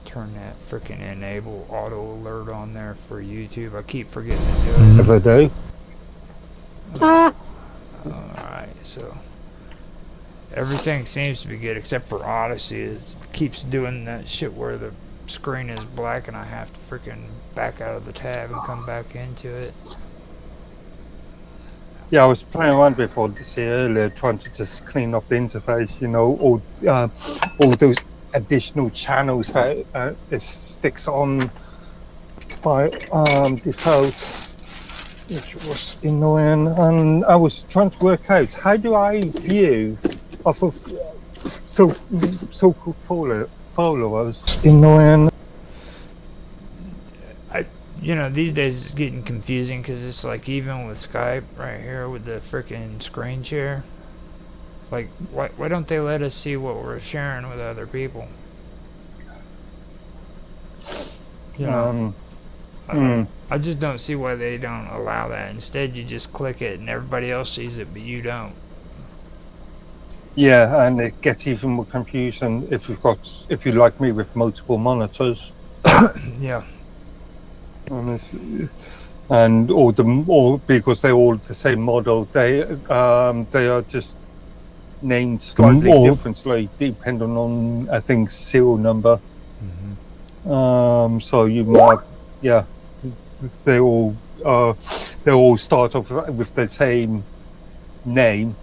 turn that freaking enable auto alert on there for YouTube. I keep forgetting to do it. If I do. Alright, so everything seems to be good except for Odyssey. It keeps doing that shit where the screen is black and I have to freaking back out of the tab and come back into it. Yeah, I was playing around before this year earlier, trying to just clean up the interface, all those additional channels that it sticks on by default, which was annoying. And I was trying to work out, how do I view off of so-called followers? Annoying. These days it's getting confusing because it's like even with Skype right here with the freaking screen share. Like, why don't they let us see what we're sharing with other people? I just don't see why they don't allow that. Instead, you just click it and everybody else sees it, but you don't. Yeah, and it gets even more confusing if you're like me with multiple monitors. Yeah. And or because they're all the same model, they are just named slightly differently depending on, I think, serial number. So you might, they all start off with the same name,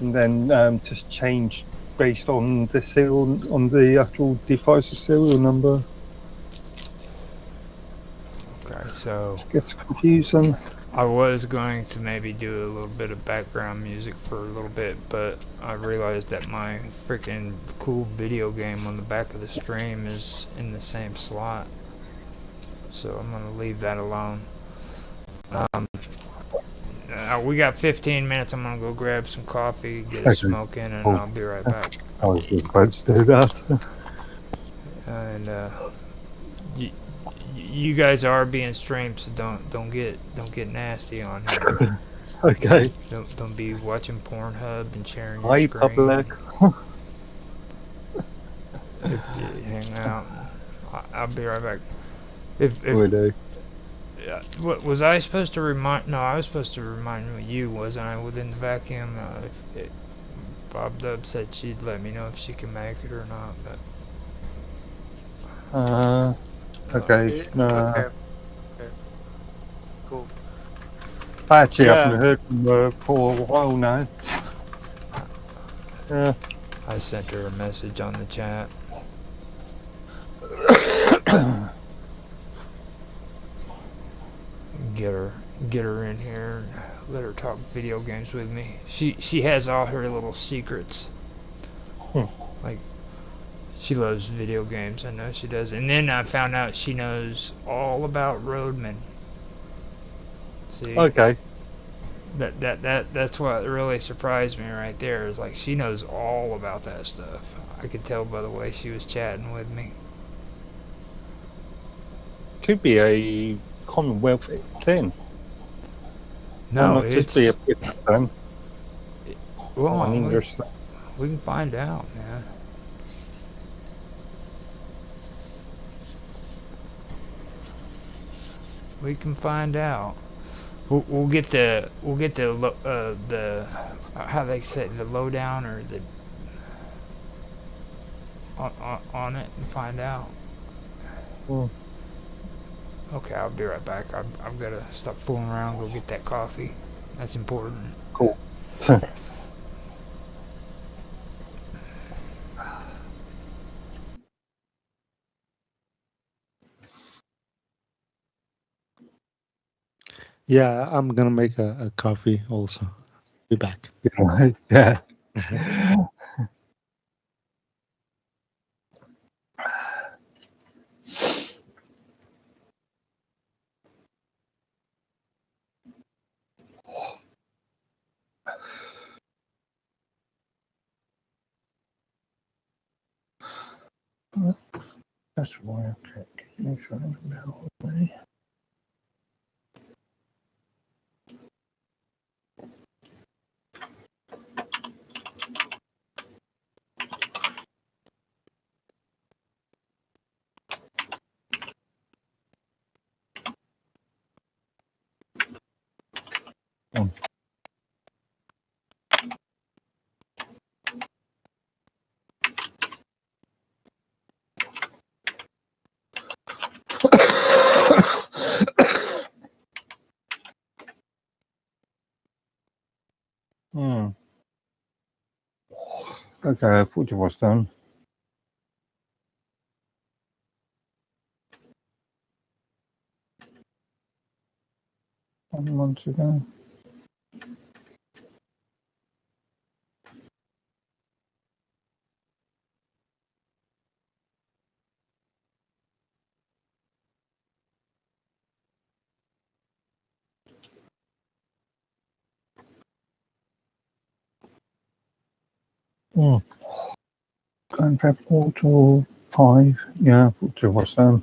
and then just change based on the actual device's serial number. Okay, so it gets confusing. I was going to maybe do a little bit of background music for a little bit, but I realized that my freaking cool video game on the back of the stream is in the same slot. So I'm going to leave that alone. We got 15 minutes. I'm going to go grab some coffee, get a smoke in, and I'll be right back. I was just about to do that. And you guys are being streamed, so don't get nasty on here. Okay. Don't be watching Pornhub and sharing your Hi, screen. public. If you hang out, I'll be right back. We do. What was I supposed to remind? No, I was supposed to remind you, wasn't I? Within the vacuum, Bob Dub said she'd let me know if she can make it or not. But okay. Okay. Cool. I actually haven't heard from her for a while now. I sent her a message on the chat. Get her in here. Let her talk video games with me. She has all her little secrets. Like, she loves video games. I know she does. And then I found out she knows all about Roadman. See? Okay. That's what really surprised me right there. Is like she knows all about that stuff. I could tell by the way she was chatting with me. Could be a Commonwealth thing. No, not just be a British thing. Well, an English thing. We can find out, man. We can find out. We'll get the how they say the lowdown or the on it and find out. Okay, I'll be right back. I've got to stop fooling around. Go get that coffee. That's important. Cool. Yeah, I'm gonna make a coffee also. Be back. Yeah. That's why I can't make sure about me. Okay, I thought you was done. One month ago. Grand Theft Auto 5. Yeah, I thought you was done.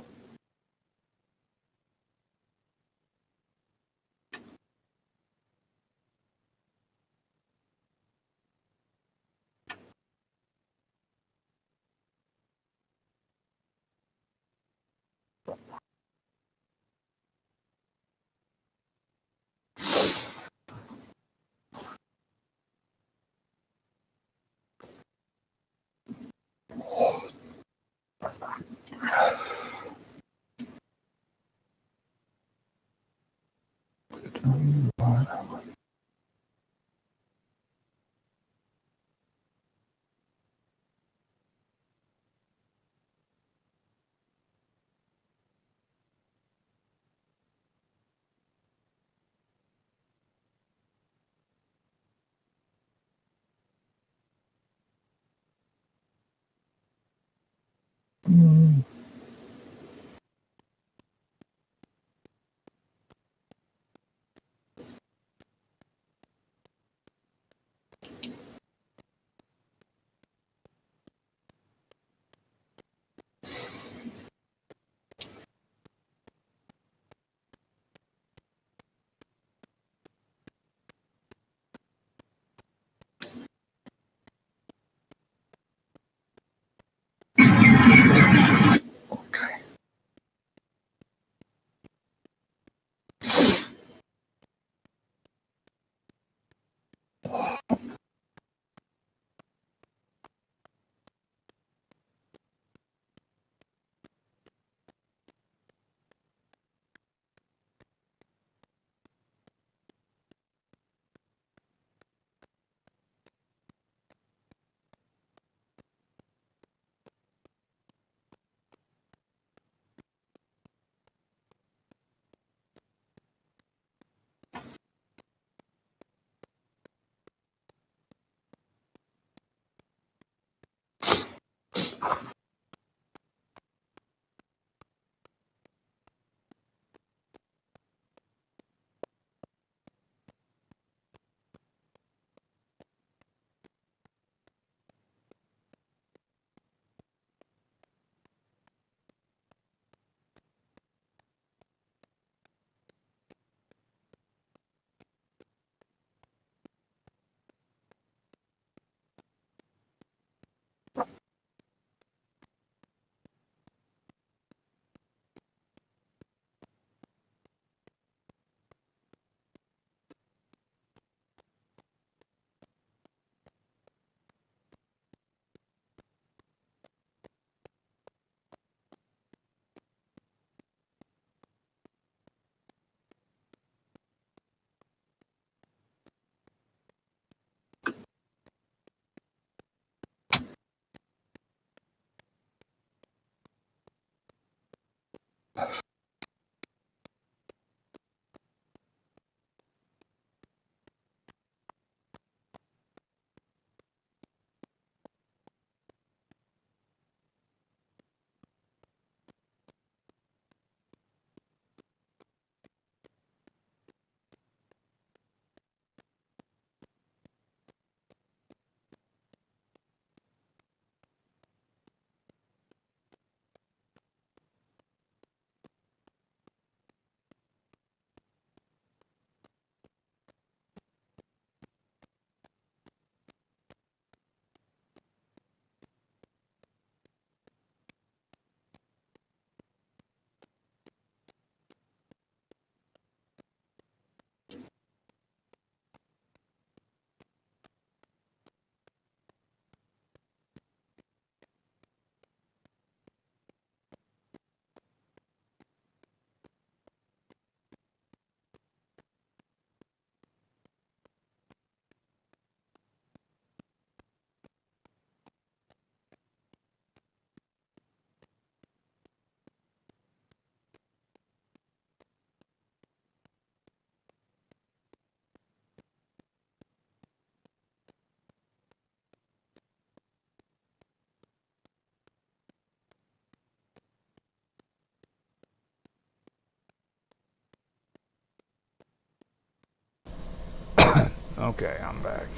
Okay, I'm back.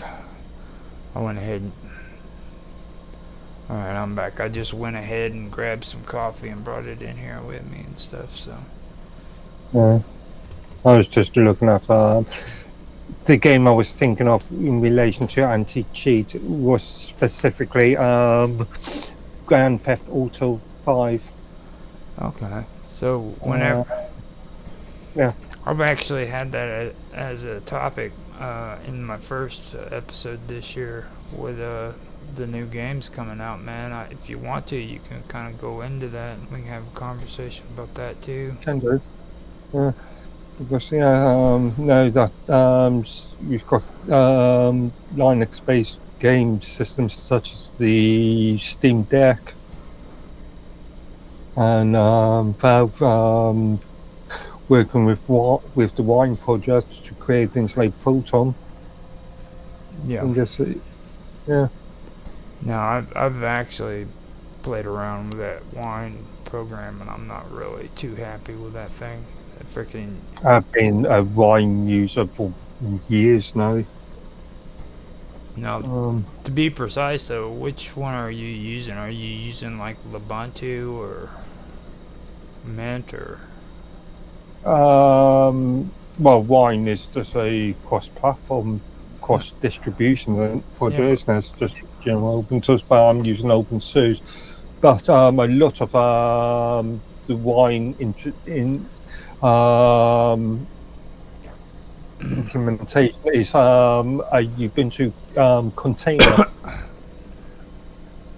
I went ahead and... Alright, I'm back. I just went ahead and grabbed some coffee and brought it in here with me and stuff, so... Yeah. I was just looking at the game I was thinking of in relation to anti-cheat was specifically Grand Theft Auto 5. Okay. So, whenever... yeah. I've actually had that as a topic in my first episode this year with the new games coming out, man. If you want to, you can kind of go into that and we can have a conversation about that too. Can do. Yeah. Because no, that you've got Linux-based game systems such as the Steam Deck and Valve working with the Wine project to create things like Proton. Yeah. And just, yeah. Now I've actually played around with that Wine program and I'm not really too happy with that thing. Freaking... I've been a Wine user for years now. Now, to be precise though, which one are you using? Are you using like Ubuntu or Mint or... Well, Wine is just a cross-platform, cross-distribution project, isn't it? It's just general open source, but I'm using open source. But a lot of the Wine implementation is a Ubuntu container.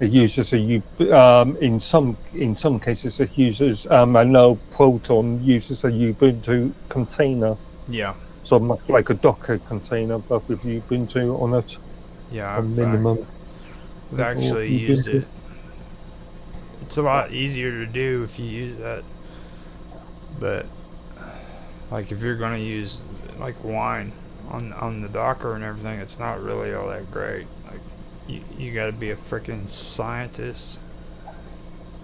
It uses in some cases it uses I know Proton uses a Ubuntu container. Yeah. So much like a Docker container, but with Ubuntu on it. Yeah, I've actually used it. It's a lot easier to do if you use that. But like if you're gonna use like Wine on the Docker and everything, it's not really all that great. Like you got to be a freaking scientist.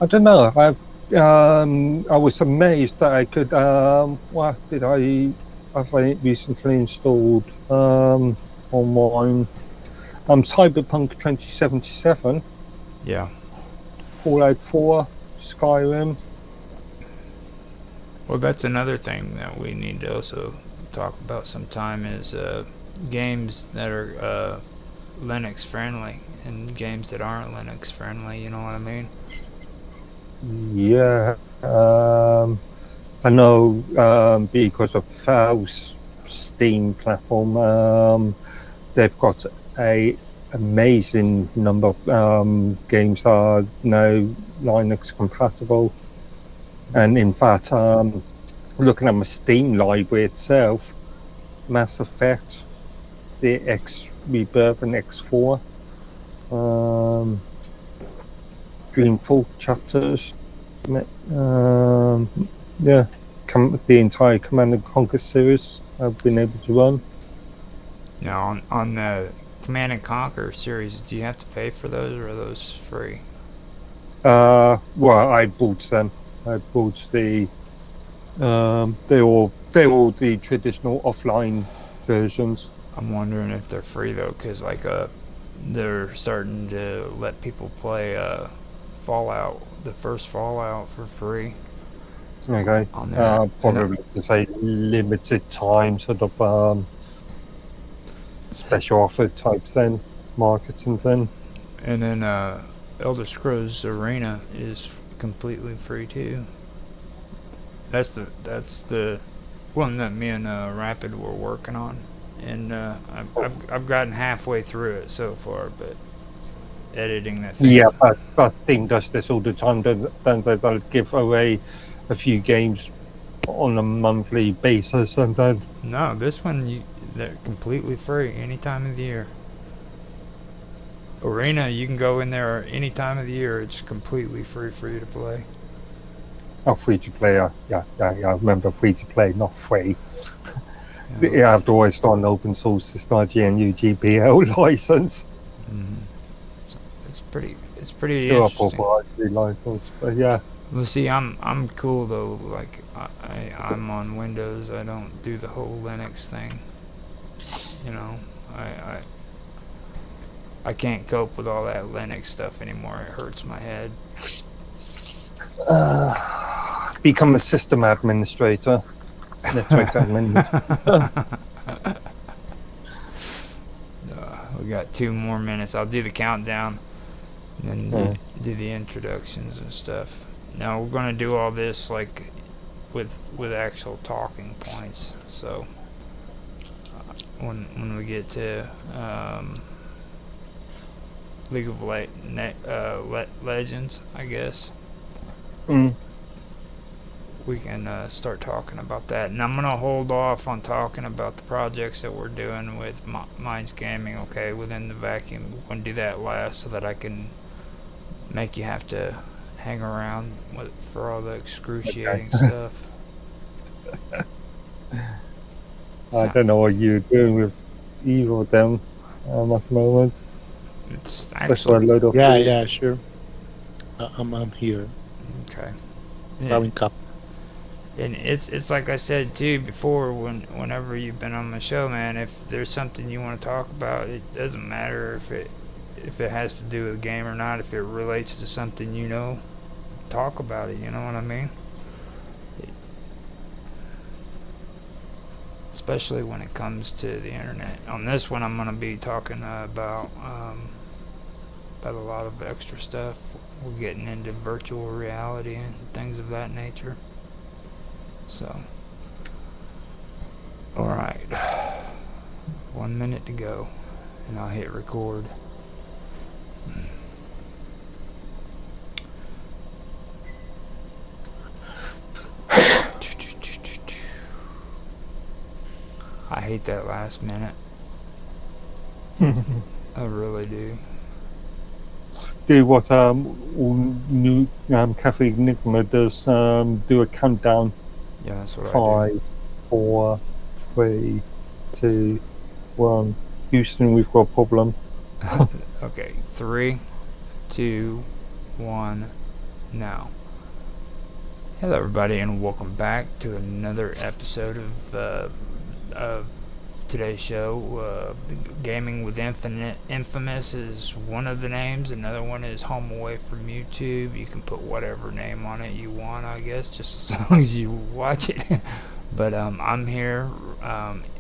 I don't know. I was amazed that I could. What did I recently installed on Wine? Cyberpunk 2077. Yeah. Fallout 4, Skyrim. Well, that's another thing that we need to also talk about sometime is games that are Linux friendly and games that aren't Linux friendly, you know what I mean? Yeah. I know because of Valve's Steam platform, they've got a amazing number of games that are now Linux compatible. And in fact, looking at my Steam library itself, Mass Effect, the X Rebirth and X4, Dreamfall chapters, yeah, the entire Command & Conquer series I've been able to run. Now, on the Command & Conquer series, do you have to pay for those or are those free? Well, I bought them. I bought they're all the traditional offline versions. I'm wondering if they're free though, because like they're starting to let people play Fallout, the first Fallout for free. Okay. On there. Probably to say limited time sort of special offer type thing, marketing thing. And then Elder Scrolls Arena is completely free too. That's the one that me and Rapid were working on, and I've gotten halfway through it so far, but editing that thing. Yeah, but Steam does this all the time. Then they'll give away a few games on a monthly basis, and then No, this one they're completely free any time of the year. Arena, you can go in there any time of the year. It's completely free for you to play. oh, free to play. Yeah. I remember free to play, not free. Yeah, after all, it's not an open source. It's not a GNU GPL license. Mm-hmm. It's pretty Sure, interesting. proprietary license, but yeah. Well, see, I'm cool though. Like I'm on Windows. I don't do the whole Linux thing. You know, I can't cope with all that Linux stuff anymore. It hurts my head. Become a system administrator. Network administrator. We got 2 more minutes. I'll do the countdown, and then do the introductions and stuff. Now we're gonna do all this like with actual talking points. So when we get to League of Legends, I guess. We can start talking about that. And I'm going to hold off on talking about the projects that we're doing with Minds Gaming, okay, within the vacuum. We're going to do that last so that I can make you have to hang around for all the excruciating stuff. I don't know what you're doing with either of them at the moment. It's actually... a load of Yeah, sure. I'm here. Okay. Growing cup. And it's like I said too before, whenever you've been on my show, man, if there's something you want to talk about, it doesn't matter if it has to do with a game or not. If it relates to something, talk about it. You know what I mean? Especially when it comes to the internet. On this one, I'm gonna be talking about a lot of extra stuff. We're getting into virtual reality and things of that nature. So, alright, 1 minute to go, and I'll hit record. I hate that last minute. I really do. Do what all new Cafe Enigma does, do a countdown. Yeah, that's what I do. 5, 4, 3, 2, 1. Houston, we've got a problem. Okay, 3, 2, 1, now. Hello everybody, and welcome back to another episode of today's show. Gaming with Infamous is one of the names. Another one is Home Away from YouTube. You can put whatever name on it you want, I guess, just as long as you watch it. But I'm here,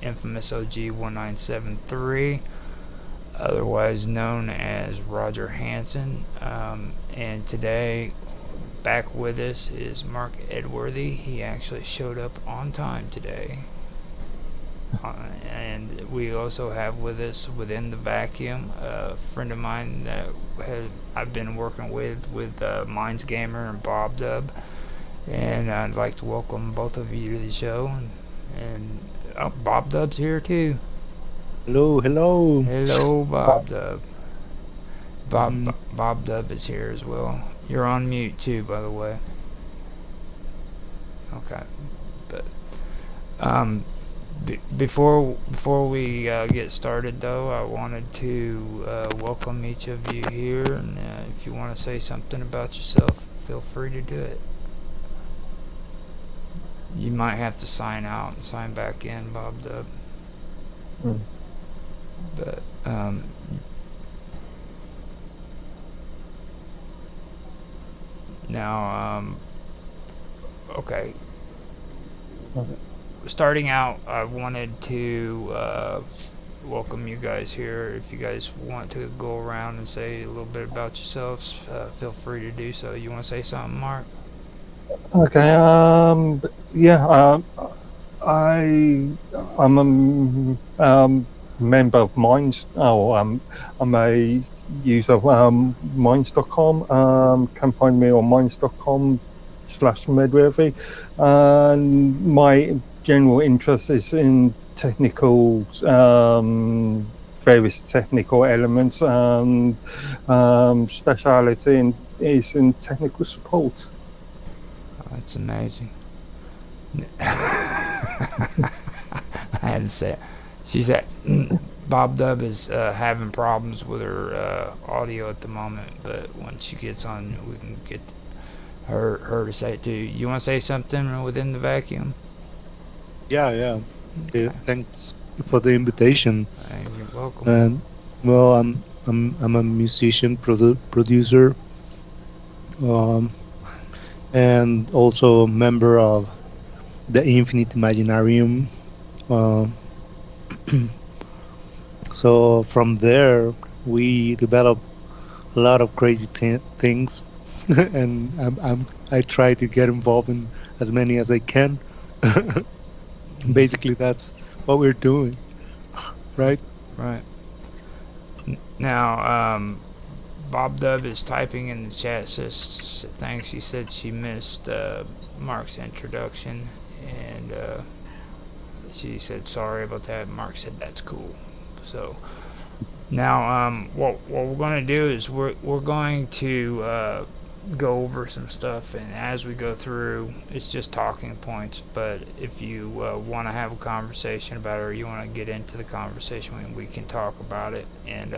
Infamous OG 1973, otherwise known as Roger Hansen. And today, back with us is Mark Edworthy. He actually showed up on time today. And we also have with us within the vacuum a friend of mine that I've been working with Minds Gamer and Bob Dub, and I'd like to welcome both of you to the show. And Bob Dub's here too. Hello. Hello, Bob Dub. Bob Dub is here as well. You're on mute too, by the way. Okay, but before we get started, though, I wanted to welcome each of you here, and if you want to say something about yourself, feel free to do it. You might have to sign out and sign back in, Bob Dub. But now, okay. Starting out, I wanted to welcome you guys here. If you guys want to go around and say a little bit about yourselves, feel free to do so. You want to say something, Mark? Okay. Yeah. I'm a member of Minds. I'm a user of Minds.com. Can find me on Minds.com/Medworthy. And my general interest is in technical, various technical elements. Speciality is in technical support. Oh, that's amazing. I had to say it. She said Bob Dub is having problems with her audio at the moment, but when she gets on, we can get her to say it too. You want to say something within the vacuum? Yeah. Okay, thanks for the invitation. Hey, you're welcome. And well, I'm a musician, producer, um, and also a member of the Infinite Imaginarium. Um, so from there, we develop a lot of crazy things, and I try to get involved in as many as I can. Basically, that's what we're doing, right? Right. Now, Bob Dove is typing in the chat. Says thanks. She said she missed Mark's introduction, and she said sorry about that. Mark said that's cool. So now, what we're going to do is we're going to go over some stuff, and as we go through, it's just talking points. But if you want to have a conversation about it, or you want to get into the conversation, we can talk about it. And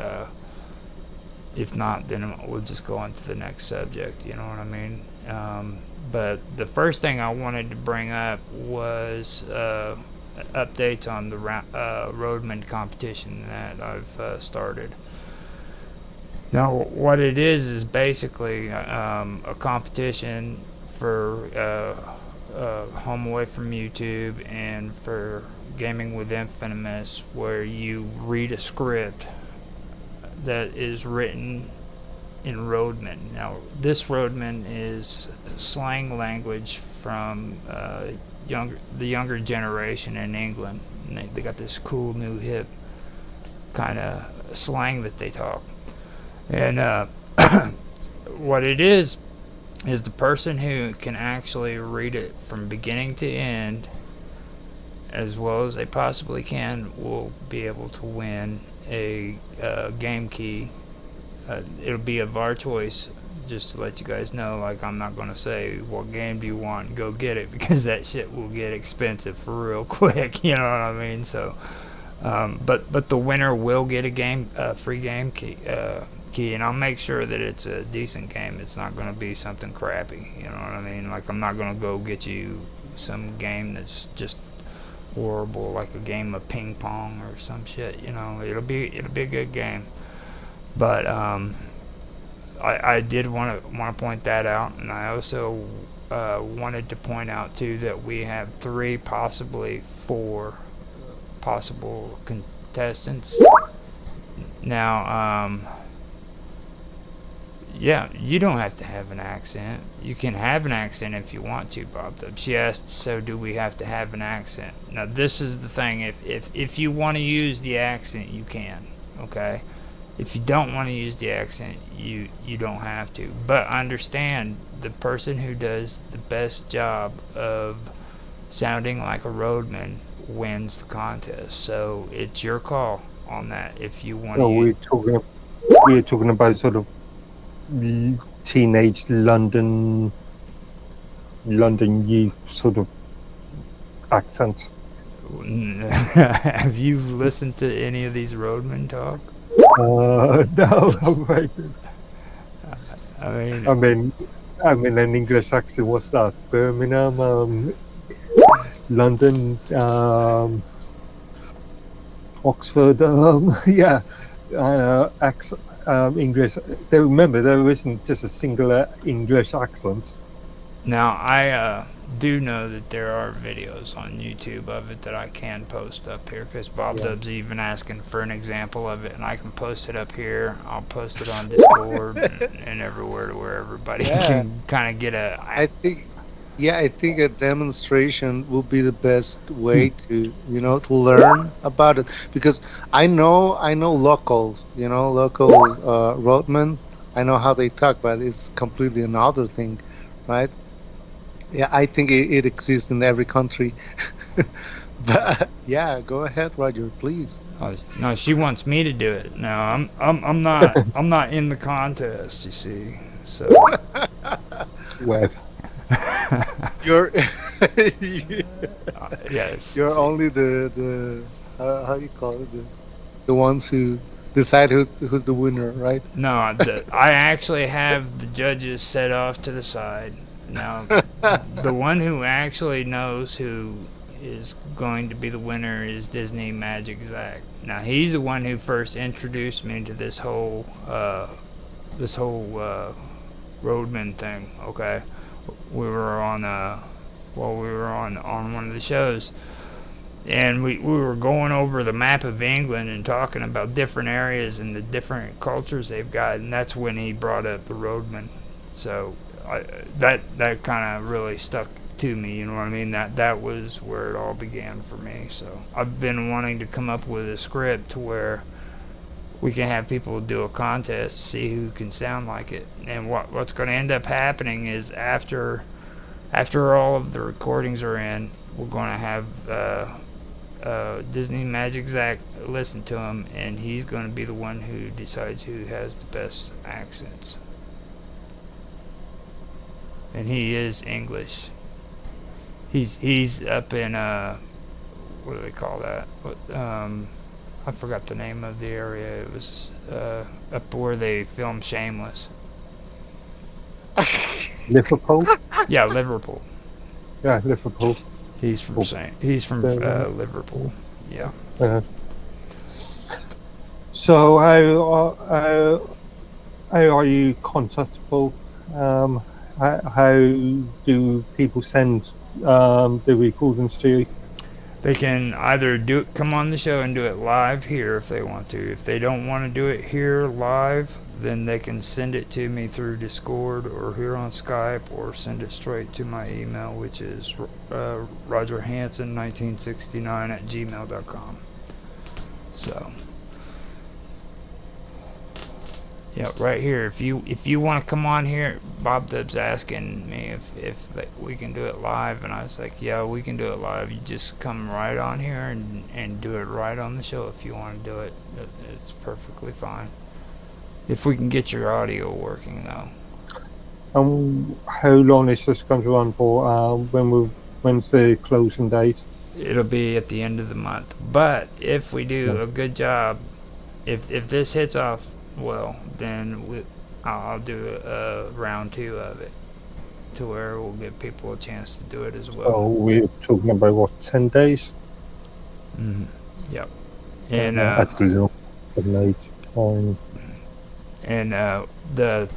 if not, then we'll just go on to the next subject. You know what I mean? But the first thing I wanted to bring up was updates on the Roadman competition that I've started. Now, what it is basically a competition for Home Away from YouTube and for Gaming with Infamous, where you read a script that is written in Roadman. Now, this Roadman is slang language from the younger generation in England. And they got this cool new hip kind of slang that they talk. And what it is the person who can actually read it from beginning to end as well as they possibly can will be able to win a game key. It'll be of our choice, just to let you guys know. Like, I'm not going to say, what game do you want, and go get it, because that shit will get expensive for real quick, you know what I mean? So, but the winner will get a free game key, and I'll make sure that it's a decent game. It's not going to be something crappy, you know what I mean? Like, I'm not going to go get you some game that's just horrible, like a game of ping pong or some shit, you know. It'll be a good game. But I did want to point that out, and I also wanted to point out too that we have 3, possibly 4 possible contestants. Now, yeah, you don't have to have an accent. You can have an accent if you want to, Bob. She asked, so do we have to have an accent? Now, this is the thing. If you want to use the accent, you can, okay? If you don't want to use the accent, you don't have to. But understand, the person who does the best job of sounding like a roadman wins the contest. So it's your call on that if you want to. We're talking about sort of teenage London youth sort of accent. Have you listened to any of these roadmen talk? No, right. I mean, an English accent. What's that? Birmingham, London, Oxford. Yeah, English. Remember, there isn't just a singular English accent. Now, I do know that there are videos on YouTube of it that I can post up here, because Bob Dub's even asking for an example of it, and I can post it up here. I'll post it on Discord and everywhere, to where everybody can kind of get a... I think a demonstration will be the best way to learn about it, because I know local roadmen. I know how they talk, but it's completely another thing, right? Yeah, I think it exists in every country. But yeah, go ahead, Roger, please. Oh, no, she wants me to do it. No, I'm not I'm not in the contest, you see. So Web. You're yes. You're only the how you call it, the ones who decide who's the winner, right? No, I actually have the judges set off to the side. Now, the one who actually knows who is going to be the winner is Disney Magic Zach. Now he's the one who first introduced me to this whole roadman thing. Okay, we were on on one of the shows, and we were going over the map of England and talking about different areas and the different cultures they've got, and that's when he brought up the roadman. So that kind of really stuck to me, you know what I mean? That was where it all began for me. So I've been wanting to come up with a script to where we can have people do a contest, see who can sound like it. And what's going to end up happening is after all of the recordings are in, we're going to have Disney Magic Zach listen to them, and he's going to be the one who decides who has the best accents. And he is English. He's up in what do they call that? I forgot the name of the area. It was up where they filmed Shameless. Liverpool. Yeah, Liverpool. Yeah, Liverpool. He's from Liverpool. Yeah. So how are you contactable? How do people send the recordings to you? They can either come on the show and do it live here if they want to. If they don't want to do it here live, then they can send it to me through Discord or here on Skype, or send it straight to my email, which is rogerhanson1969@gmail.com. So yeah, right here. If you want to come on here, Bob Dub's asking me if we can do it live, and I was like, yeah, we can do it live. You just come right on here and do it right on the show if you want to do it. It's perfectly fine. If we can get your audio working, though. How long is this going to run for? When's the closing date? It'll be at the end of the month. But if we do a good job, if this hits off well, then I'll do round 2 of it, to where we'll give people a chance to do it as well. So we're talking about what, 10 days? Mm-hmm. Yep. And that's a little bit late. And the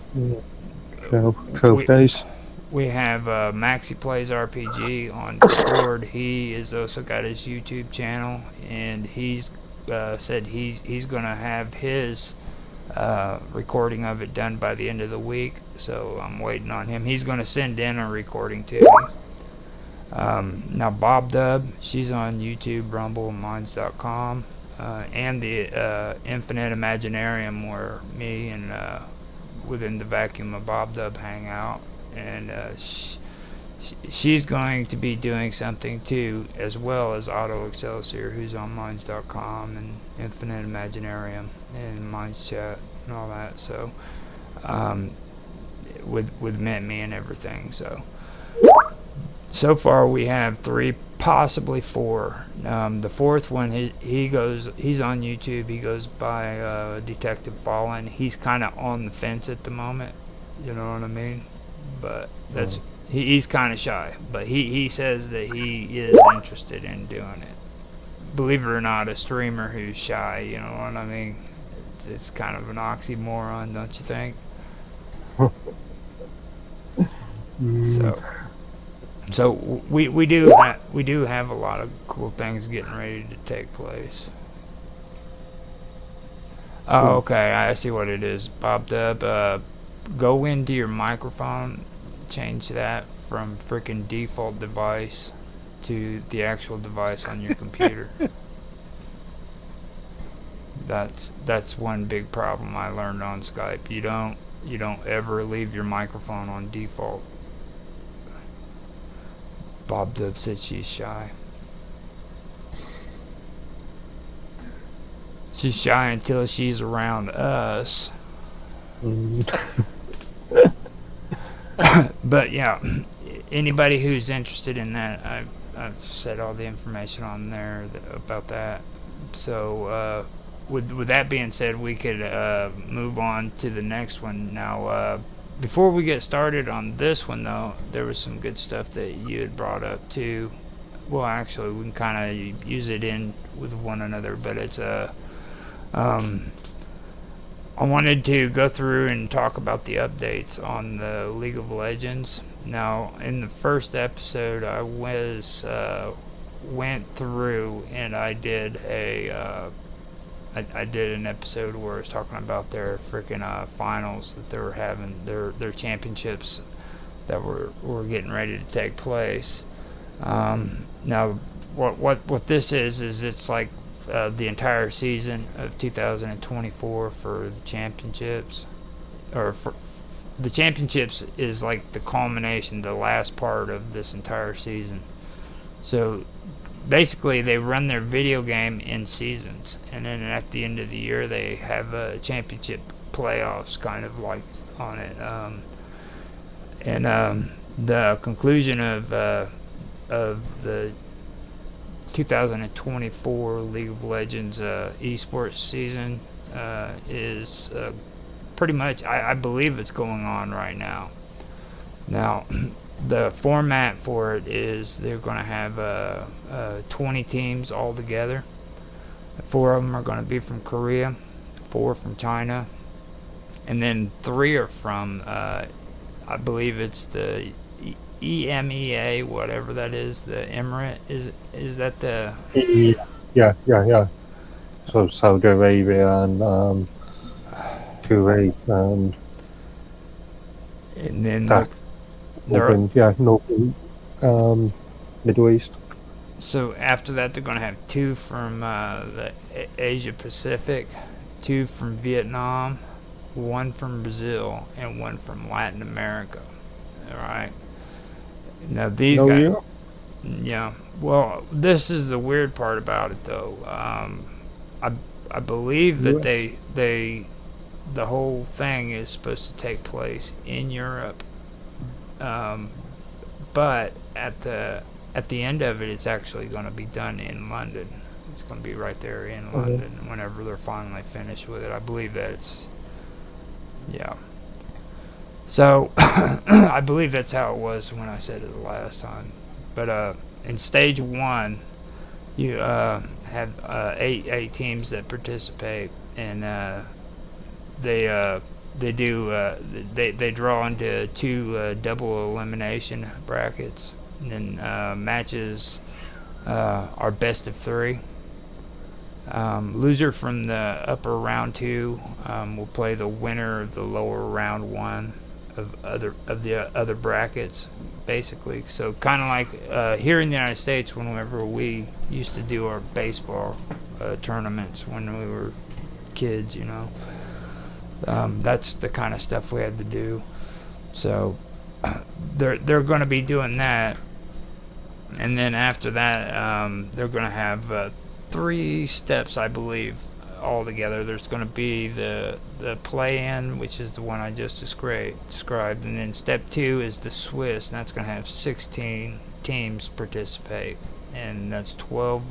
12 days. We have Maxi Plays RPG on Discord. He has also got his YouTube channel, and he's said he's gonna have his recording of it done by the end of the week, so I'm waiting on him. He's going to send in a recording to me. Now Bob Dub, she's on YouTube, Rumble, and Minds.com, and the Infinite Imaginarium, where me and Within the Vacuum of Bob Dub hang out, and she's going to be doing something too, as well as Auto Excelsior, who's on Minds.com and Infinite Imaginarium and Minds Chat and all that. So, with me and everything. So far we have 3, possibly 4. The 4th one, he's on YouTube. He goes by Detective Fallen. He's kind of on the fence at the moment. You know what I mean? But that's. He's kind of shy, but he says that he is interested in doing it. Believe it or not, a streamer who's shy, you know what I mean? It's kind of an oxymoron, don't you think? So we do have a lot of cool things getting ready to take place. Oh, okay, I see what it is. Bob Dub, go into your microphone. Change that from freaking default device to the actual device on your computer. That's one big problem I learned on Skype. You don't ever leave your microphone on default. Bob Dub said she's shy. She's shy until she's around us. But yeah, anybody who's interested in that, I've set all the information on there about that. So with that being said, we could move on to the next one. Now, before we get started on this one, though, there was some good stuff that you had brought up too. well, actually, we can kind of use it in with one another, but it's a. Um, I wanted to go through and talk about the updates on the League of Legends. Now, in the first episode, I went through and I did I did an episode where I was talking about their freaking finals that they were having, their championships that were getting ready to take place. Now, what this is it's like the entire season of 2024 for the championships, or for the championships is like the culmination, the last part of this entire season. So basically, they run their video game in seasons, and then at the end of the year, they have a championship playoffs kind of like on it. And the conclusion of the 2024 League of Legends esports season is pretty much, I believe it's going on right now. Now, the format for it is they're going to have 20 teams all together. 4 of them are going to be from Korea, 4 from China, and then 3 are from, I believe it's the EMEA, whatever that is, the Emirate. Is that the... Yeah. So Saudi Arabia and Kuwait and then that Northern Middle East. So after that, they're going to have 2 from the Asia Pacific, 2 from Vietnam, 1 from Brazil, and 1 from Latin America. All right. Now these guys. Yeah. Well, this is the weird part about it, though. I believe that the whole thing is supposed to take place in Europe, but at the end of it, it's actually going to be done in London. It's going to be right there in London whenever they're finally finished with it. I believe that it's, yeah. So I believe that's how it was when I said it the last time. But in stage 1, you have 8 teams that participate, and they draw into 2 double elimination brackets, and then matches are best of 3. Loser from the upper round 2 will play the winner of the lower round 1 of the other brackets, basically. So kind of like here in the United States, whenever we used to do our baseball tournaments when we were kids, you know, that's the kind of stuff we had to do. So they're going to be doing that, and then after that, they're going to have 3 steps, I believe, all together. There's going to be the play-in, which is the one I just described, and then step 2 is the Swiss, and that's going to have 16 teams participate, and that's 12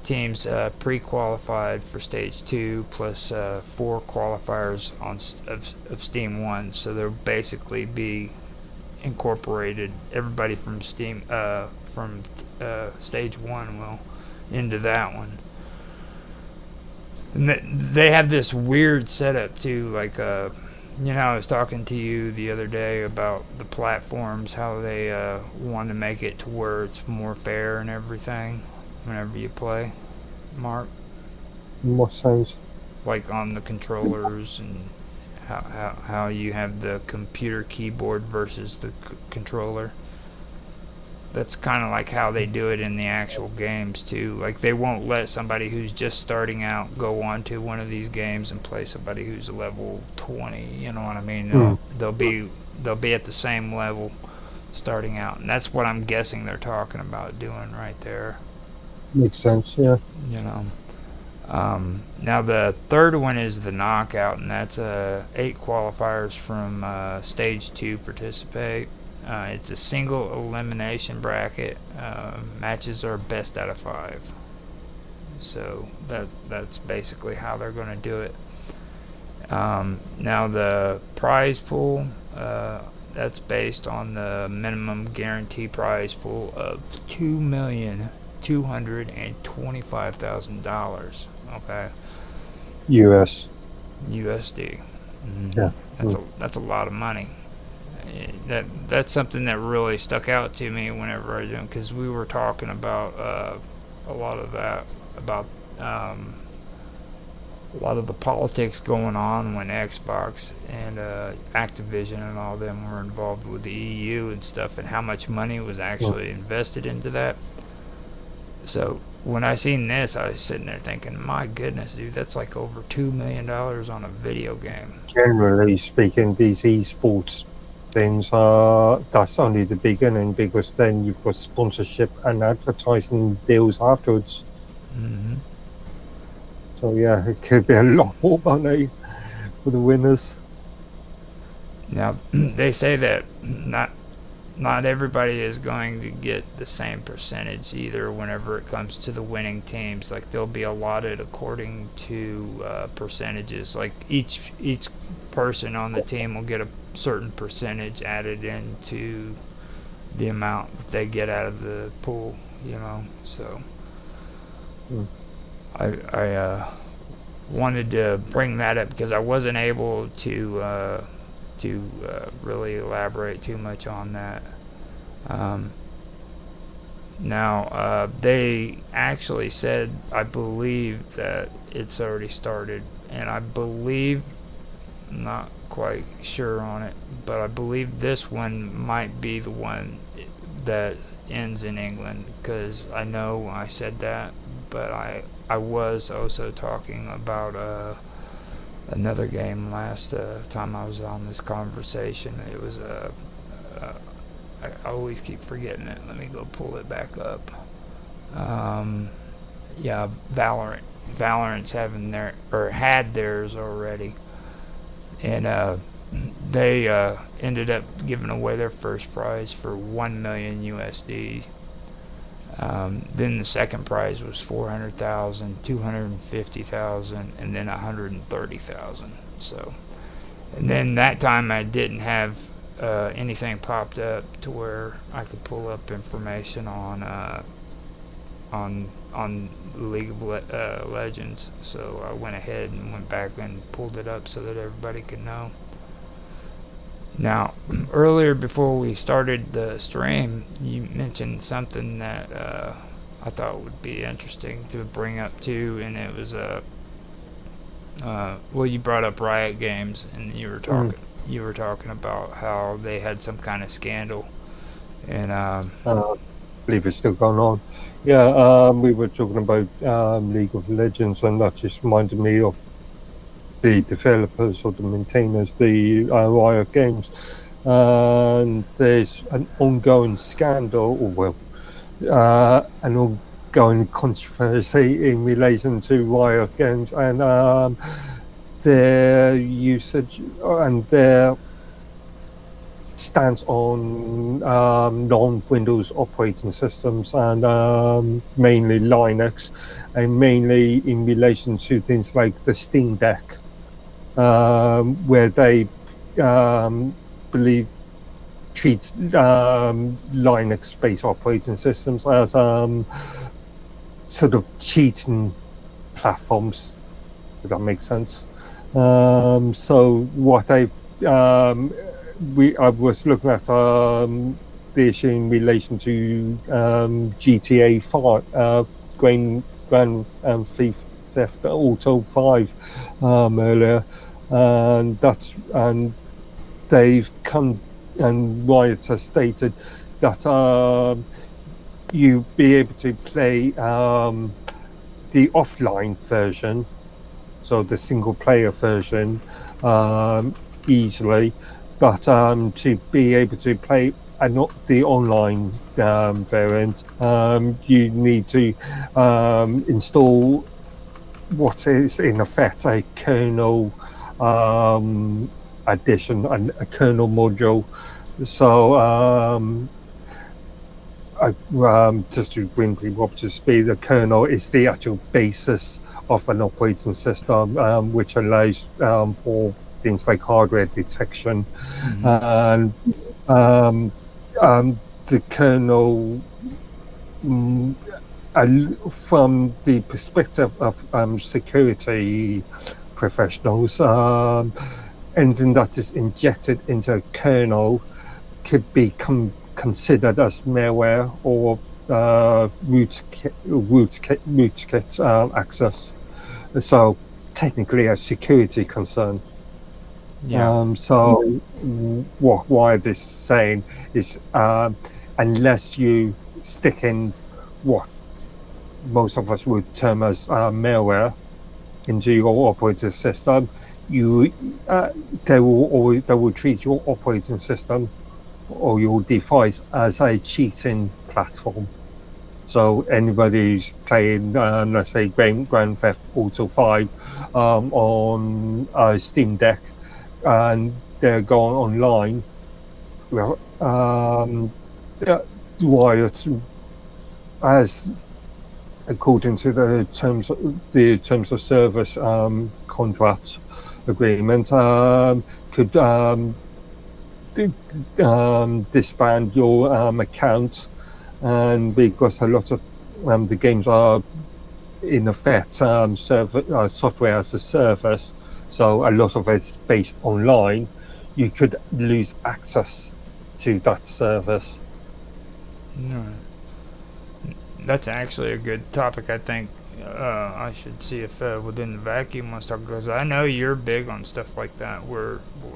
teams pre-qualified for stage 2 plus 4 qualifiers of Steam 1. So they'll basically be incorporated, everybody from Steam from stage 1 will into that one. And they have this weird setup too, like you know, I was talking to you the other day about the platforms, how they want to make it to where it's more fair and everything whenever you play, Mark. In what sense? Like on the controllers, and how you have the computer keyboard versus the controller. That's kind of like how they do it in the actual games too. Like they won't let somebody who's just starting out go on to one of these games and play somebody who's level 20. You know what I mean? They'll be at the same level starting out, and that's what I'm guessing they're talking about doing right there. Makes sense, yeah. You know. Now the third one is the knockout, and that's 8 qualifiers from stage 2 participate. It's a single elimination bracket. Matches are best out of 5. So that's basically how they're going to do it. Now the prize pool, that's based on the minimum guarantee prize pool of $2,225,000. Okay, US. USD. Yeah. That's a lot of money. That's something that really stuck out to me whenever I did, because we were talking about a lot of that, about a lot of the politics going on when Xbox and Activision and all them were involved with the EU and stuff, and how much money was actually invested into that. So when I seen this, I was sitting there thinking, my goodness, dude, that's like over $2 million on a video game. Generally speaking, these esports things that's only the beginning, because then you've got sponsorship and advertising deals afterwards. Mm-hmm. So yeah, it could be a lot more money for the winners. Now they say that not everybody is going to get the same percentage either whenever it comes to the winning teams. Like, they'll be allotted according to percentages. Like each person on the team will get a certain percentage added into the amount that they get out of the pool, you know. So I wanted to bring that up because I wasn't able to really elaborate too much on that. Now, they actually said, I believe, that it's already started, and I believe, I'm not quite sure on it, but I believe this one might be the one that ends in England, because I know I said that, but I was also talking about another game last time I was on this conversation. It was I always keep forgetting it. Let me go pull it back up. Yeah, Valorant. Valorant's had theirs already, and they ended up giving away their first prize for 1 million USD. Then the second prize was 400,000, 250,000, and then 130,000. So, and then that time I didn't have anything popped up to where I could pull up information on League of Legends. So I went ahead and went back and pulled it up so that everybody could know. Now, earlier before we started the stream, you mentioned something that I thought would be interesting to bring up too, and it was well, you brought up Riot Games, and you were talking about how they had some kind of scandal, and I believe it's still going on. Yeah, we were talking about League of Legends, and that just reminded me of the developers or the maintainers, the Riot Games, and there's an ongoing scandal, or well, an ongoing controversy in relation to Riot Games and their usage and their stance on non-Windows operating systems, and mainly Linux, and mainly in relation to things like the Steam Deck, where they believe treat Linux-based operating systems as sort of cheating platforms, if that makes sense. So what I was looking at the issue in relation to GTA 5, Grand Theft Auto 5 earlier, and they've come, and Riot has stated that you be able to play the offline version, so the single player version, easily, but to be able to play and not the online variant, you need to install what is in effect a kernel addition, and a kernel module. So just to bring people up to speed, the kernel is the actual basis of an operating system, which allows for things like hardware detection, and the kernel, mm, from the perspective of security professionals, anything that is injected into a kernel could be considered as malware or rootkit access. So technically a security concern. Yeah. What Wired is saying is, unless you stick in what most of us would term as malware into your operating system, they will treat your operating system or your device as a cheating platform. So anybody who's playing, let's say, Grand Theft Auto 5 on a Steam Deck, and they're going online, well, Wired, as according to the terms of service contract agreement, could disband your account, and because a lot of the games are in effect software as a service, so a lot of it's based online, you could lose access to that service. No. That's actually a good topic. I think I should see if Within the Vacuum wants to talk, because I know you're big on stuff like that.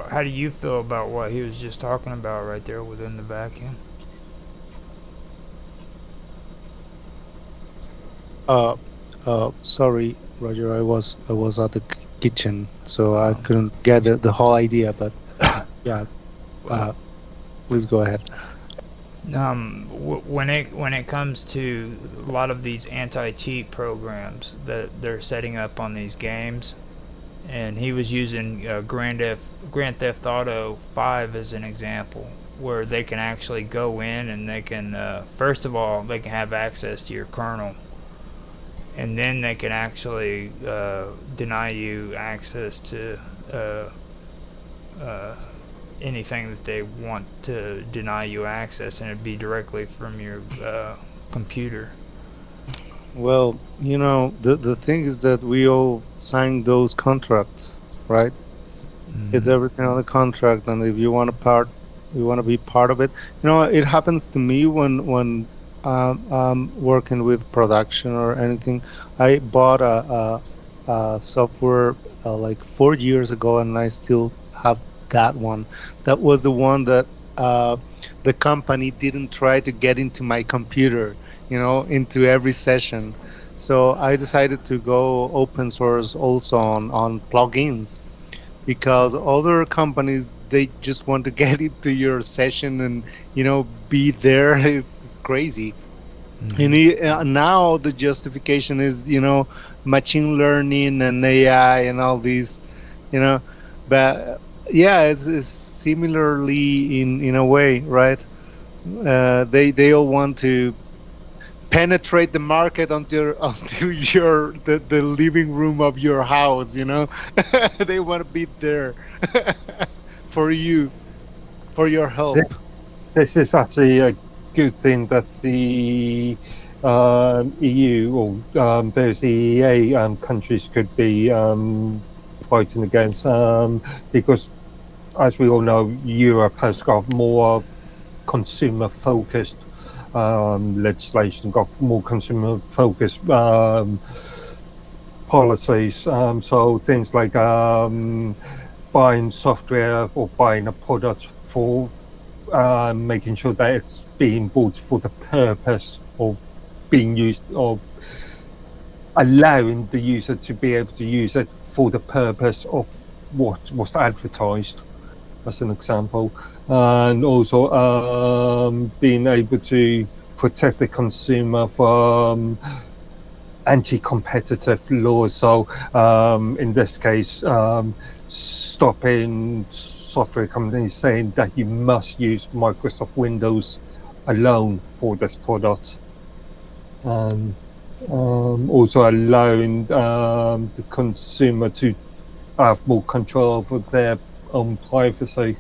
How do you feel about what he was just talking about right there within the vacuum? Sorry, Roger. I was at the kitchen, so I couldn't get the whole idea. But yeah, please go ahead. When it comes to a lot of these anti-cheat programs that they're setting up on these games, and he was using Grand Theft Auto 5 as an example, where they can actually go in and they can first of all they can have access to your kernel, and then they can actually deny you access to anything that they want to deny you access, and it'd be directly from your computer. Well, the thing is that we all signed those contracts, right? It's everything on the contract, and if you want to be part of it. It happens to me when I'm working with production or anything. I bought a software like 4 years ago, and I still have that one. That was the one that the company didn't try to get into my computer, into every session. So I decided to go open source also on plugins, because other companies, they just want to get into your session and be there. It's crazy. Now the justification is machine learning and AI and all these, but yeah, it's similarly in a way, right? They all want to penetrate the market until the living room of your house. They want to be there for you, for your help. This is actually a good thing that the EU or those EEA countries could be fighting against, because, as we all know, Europe has got more consumer-focused legislation, got more consumer-focused policies. So things like buying software or buying a product for making sure that it's being bought for the purpose of being used, or allowing the user to be able to use it for the purpose of what was advertised, as an example. And also being able to protect the consumer from anti-competitive laws. So in this case, stopping software companies saying that you must use Microsoft Windows alone for this product. Also allowing the consumer to have more control over their own privacy.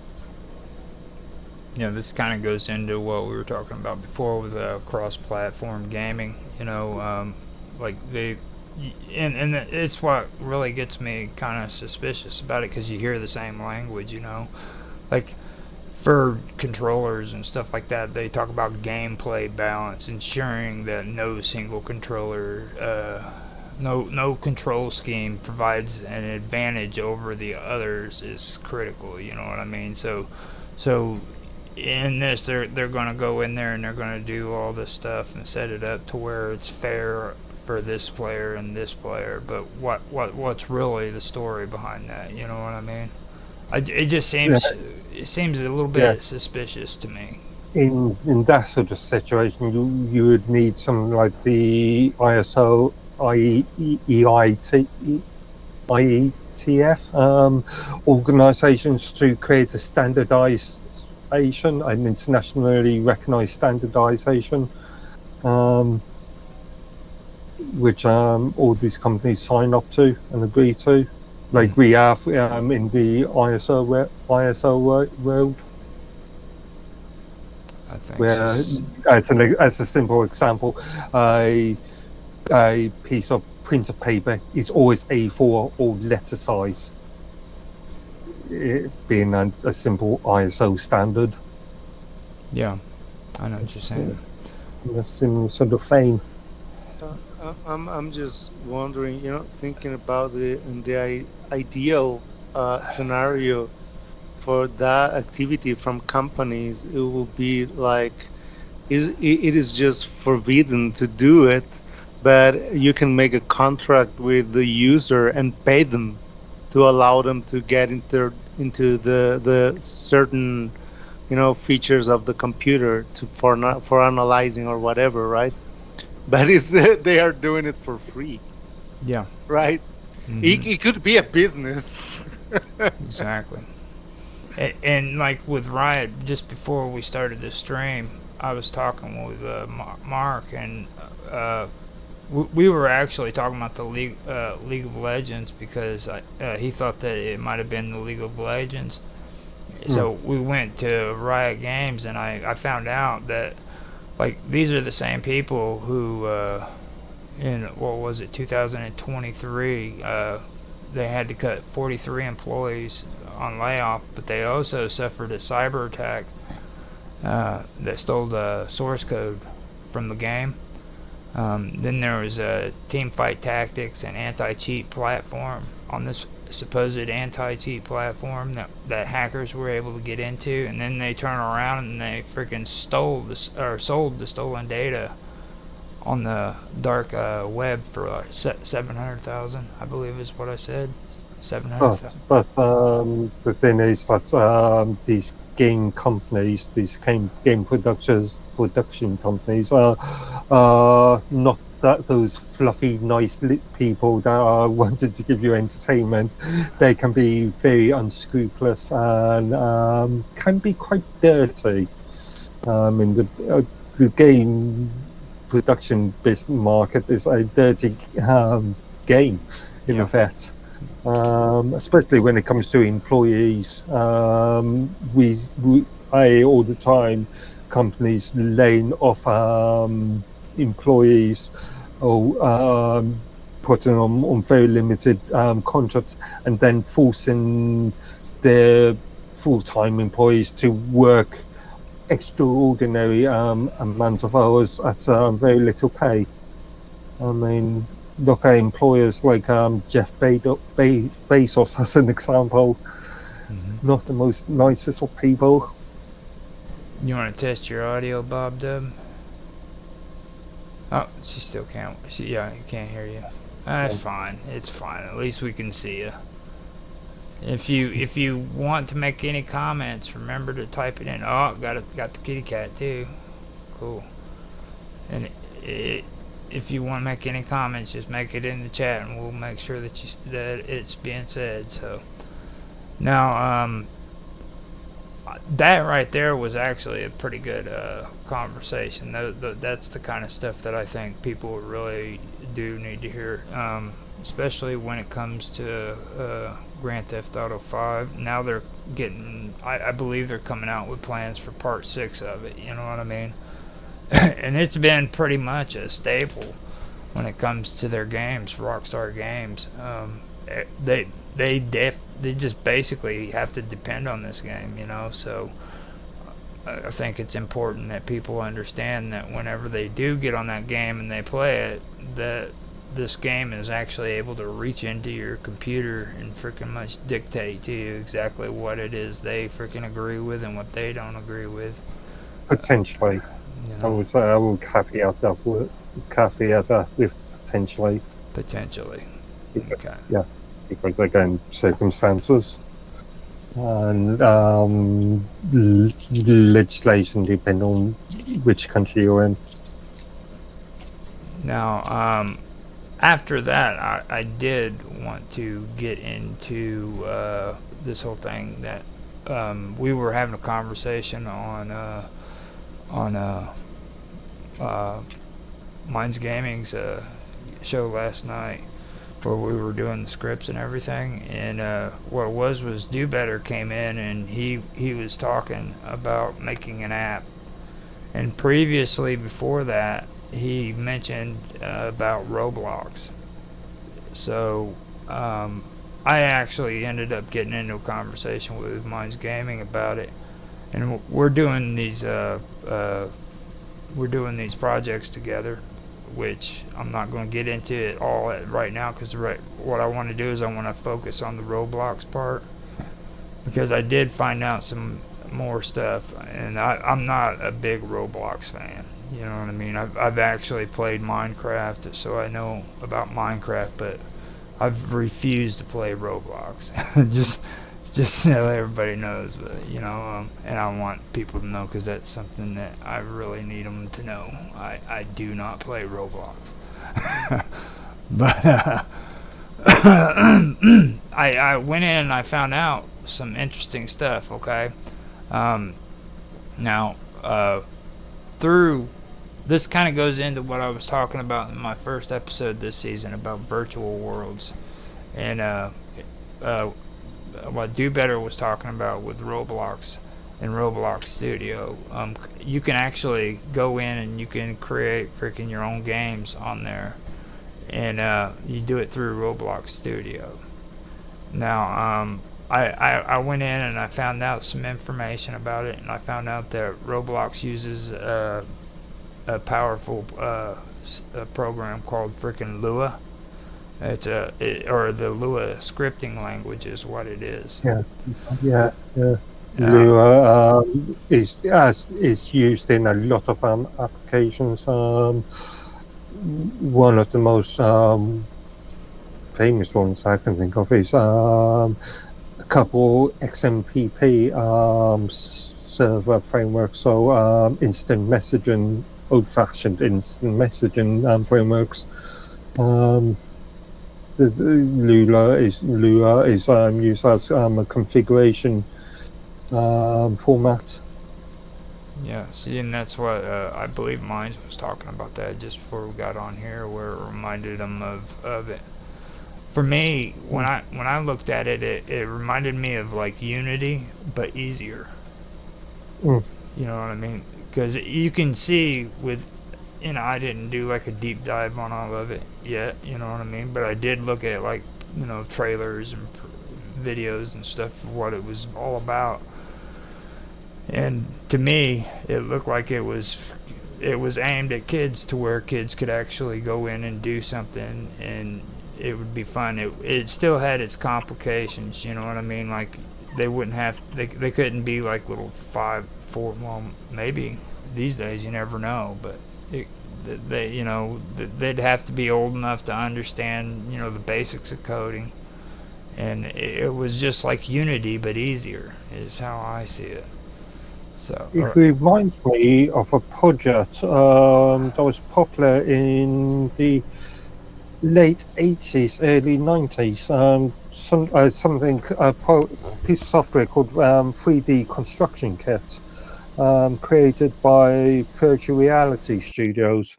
this kind of goes into what we were talking about before with cross-platform gaming. Like and it's what really gets me kind of suspicious about it, because you hear the same language. Like for controllers and stuff like that, they talk about gameplay balance, ensuring that no single controller, no control scheme provides an advantage over the others is critical. You know what I mean? So in this, they're gonna go in there and they're gonna do all this stuff and set it up to where it's fair for this player and this player. But what's really the story behind that? You know what I mean? It just seems Yeah. it seems a little bit Yes. suspicious to me. In that sort of situation, you would need something like the ISO, IETF organisations to create a standardisation, an internationally recognised standardisation, which all these companies sign up to and agree to, like we have in the ISO world. I think Where, it's as a simple example, a piece of printer paper is always A4 or letter size, it being a simple ISO standard. yeah, I know what you're saying. In a similar sort of vein. I'm just wondering, thinking about the ideal scenario for that activity from companies. It will be like it is just forbidden to do it, but you can make a contract with the user and pay them to allow them to get into the certain features of the computer for analyzing or whatever, right? But they are doing it for free, Yeah, right? mhm, It could be a business. exactly. And like with Riot, just before we started this stream, I was talking with Mark, and we were actually talking about the League of Legends, because he thought that it might have been the League of Legends. So we went to Riot Games, and I found out that, like, these are the same people who in, what was it, 2023, they had to cut 43 employees on layoff, but they also suffered a cyber attack that stole the source code from the game. Then there was a team fight tactics and anti-cheat platform on this supposed anti-cheat platform that hackers were able to get into, and then they turn around and they freaking sold the stolen data on the dark web for like 700,000, I believe is what I said. 700,000. But the thing is that these game companies, these game production companies, are not that those fluffy, nice lit people that are wanting to give you entertainment. They can be very unscrupulous and can be quite dirty. In the game production business market is a dirty game, in effect. Especially when it comes to employees. I all the time companies laying off employees or putting them on very limited contracts, and then forcing their full-time employees to work extraordinary amount of hours at very little pay. I mean, look at employers like Jeff Bezos as an example. Not the most nicest of people. You want to test your audio, Bob Dub? Oh, she still can't. Yeah, you can't hear you. That's fine. It's fine. At least we can see you. If you want to make any comments, remember to type it in. Oh, got the kitty cat too. Cool. And if you want to make any comments, just make it in the chat, and we'll make sure that it's being said. So now, that right there was actually a pretty good conversation. That's the kind of stuff that I think people really do need to hear. especially when it comes to Grand Theft Auto 5. Now they're getting, I believe they're coming out with plans for part 6 of it, you know what I mean? And it's been pretty much a staple when it comes to their games, Rockstar Games. They just basically have to depend on this game, you know, so I think it's important that people understand that whenever they do get on that game and they play it, that this game is actually able to reach into your computer and freaking much dictate to you exactly what it is they freaking agree with and what they don't agree with. Potentially. You know, I will caveat that with potentially. potentially. Okay. Yeah, because again, circumstances and legislation depend on which country you're in. Now, after that, I did want to get into this whole thing that we were having a conversation on Minds Gaming's show last night, where we were doing the scripts and everything, and what it was Do Better came in and he was talking about making an app, and previously before that he mentioned about Roblox. So I actually ended up getting into a conversation with Minds Gaming about it, and we're doing these projects together, which I'm not going to get into it all right now, because what I want to do is I want to focus on the Roblox part, because I did find out some more stuff, and I'm not a big Roblox fan. You know what I mean? I've actually played Minecraft, so I know about Minecraft, but I've refused to play Roblox. just so everybody knows, but you know, and I want people to know, because that's something that I really need them to know. I do not play Roblox. But I went in and I found out some interesting stuff. Okay, now through this kind of goes into what I was talking about in my first episode this season about virtual worlds, and what Do Better was talking about with Roblox and Roblox Studio. You can actually go in and you can create freaking your own games on there, and you do it through Roblox Studio. Now, I went in and I found out some information about it, and I found out that Roblox uses a powerful program called freaking Lua. Or the Lua scripting language is what it is. Yeah. Lua is used in a lot of applications. One of the most famous ones I can think of is a couple XMPP server frameworks, so instant messaging, old-fashioned instant messaging frameworks. Lua is used as a configuration format. Yeah, see, and that's what I believe Minds was talking about that just before we got on here, where it reminded them of it. For me, when I looked at it, it reminded me of like Unity, but easier. You know what I mean? Because you can see with, you know, I didn't do like a deep dive on all of it yet, you know what I mean? But I did look at like, you know, trailers and videos and stuff of what it was all about. And to me, it looked like it was aimed at kids, to where kids could actually go in and do something and it would be fun. It still had its complications, you know what I mean? Like they couldn't be like little 4, well, maybe these days, you never know, but they'd have to be old enough to understand, you know, the basics of coding, and it was just like Unity but easier is how I see it. So it reminds me of a project that was popular in the late 80s, early 90s. A piece of software called 3D Construction Kit, created by Virtual Reality Studios,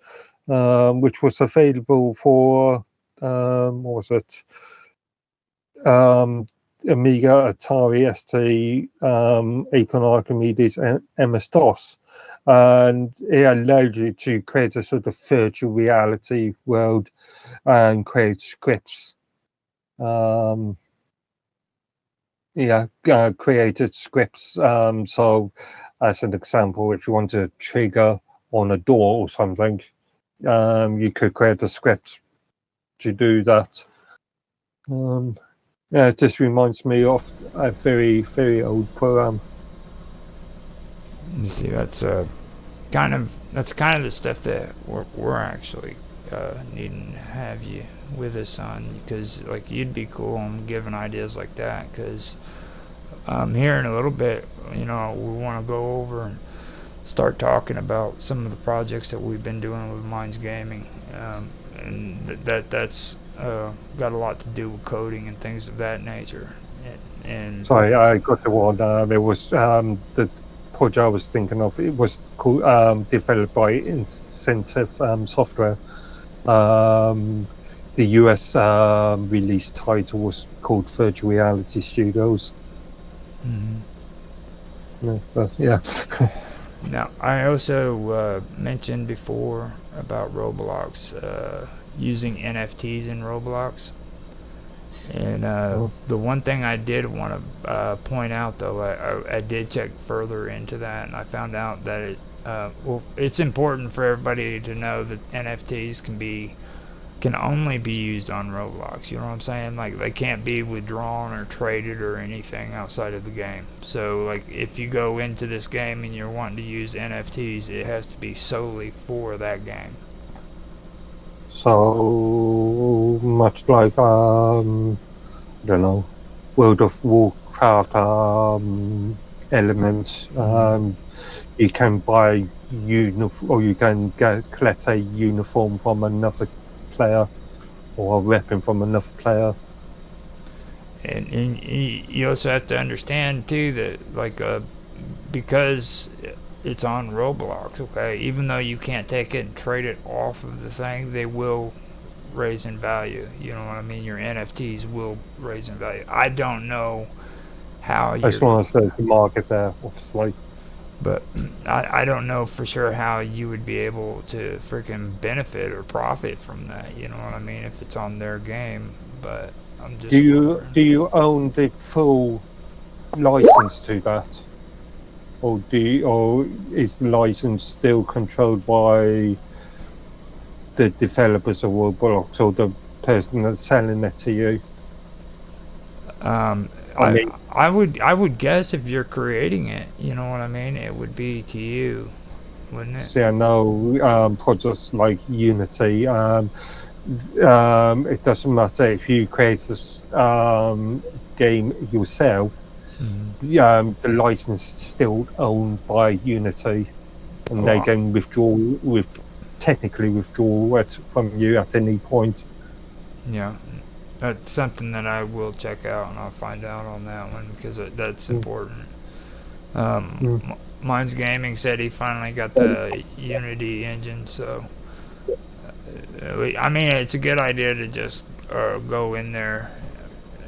which was available for what was it? Amiga, Atari, ST, Econ Archimedes, and MS-DOS. And it allowed you to create a sort of virtual reality world and create scripts. Created scripts. So, as an example, if you want to trigger on a door or something, you could create a script to do that. It just reminds me of a very, very old program. You see, that's kind of the stuff that we're actually needing to have you with us on, because like you'd be cool on giving ideas like that, because here in a little bit, we want to go over and start talking about some of the projects that we've been doing with Minds Gaming, and that's got a lot to do with coding and things of that nature. And Sorry, I got the one. It was the project I was thinking of. It was called, developed by Incentive Software. The US release title was called Virtual Reality Studios. Yeah. Now, I also mentioned before about Roblox, using NFTs in Roblox. And the one thing I did want to point out, though, I did check further into that, and I found out that it's important for everybody to know that NFTs can only be used on Roblox. You know what I'm saying? Like, they can't be withdrawn or traded or anything outside of the game. So, like, if you go into this game and you're wanting to use NFTs, it has to be solely for that game. So much like I don't know, World of Warcraft elements. You can buy or you can collect a uniform from another player or a weapon from another player. And you also have to understand too that, like, because it's on Roblox, okay, even though you can't take it and trade it off of the thing, they will raise in value. You know what I mean? Your NFTs will raise in value. I don't know how you, as long as there's a market there, obviously. But I don't know for sure how you would be able to freaking benefit or profit from that. You know what I mean? If it's on their game, but I'm just. Do you own the full license to that, or is the license still controlled by the developers of Roblox or the person that's selling it to you? I would guess if you're creating it, you know what I mean, it would be to you, wouldn't it? See, I know projects like Unity. It doesn't matter if you create this game yourself. The license is still owned by Unity, and they can technically withdraw it from you at any point. Yeah. That's something that I will check out, and I'll find out on that one, because that's important. Minds Gaming said he finally got the Unity engine, so I mean, it's a good idea to just go in there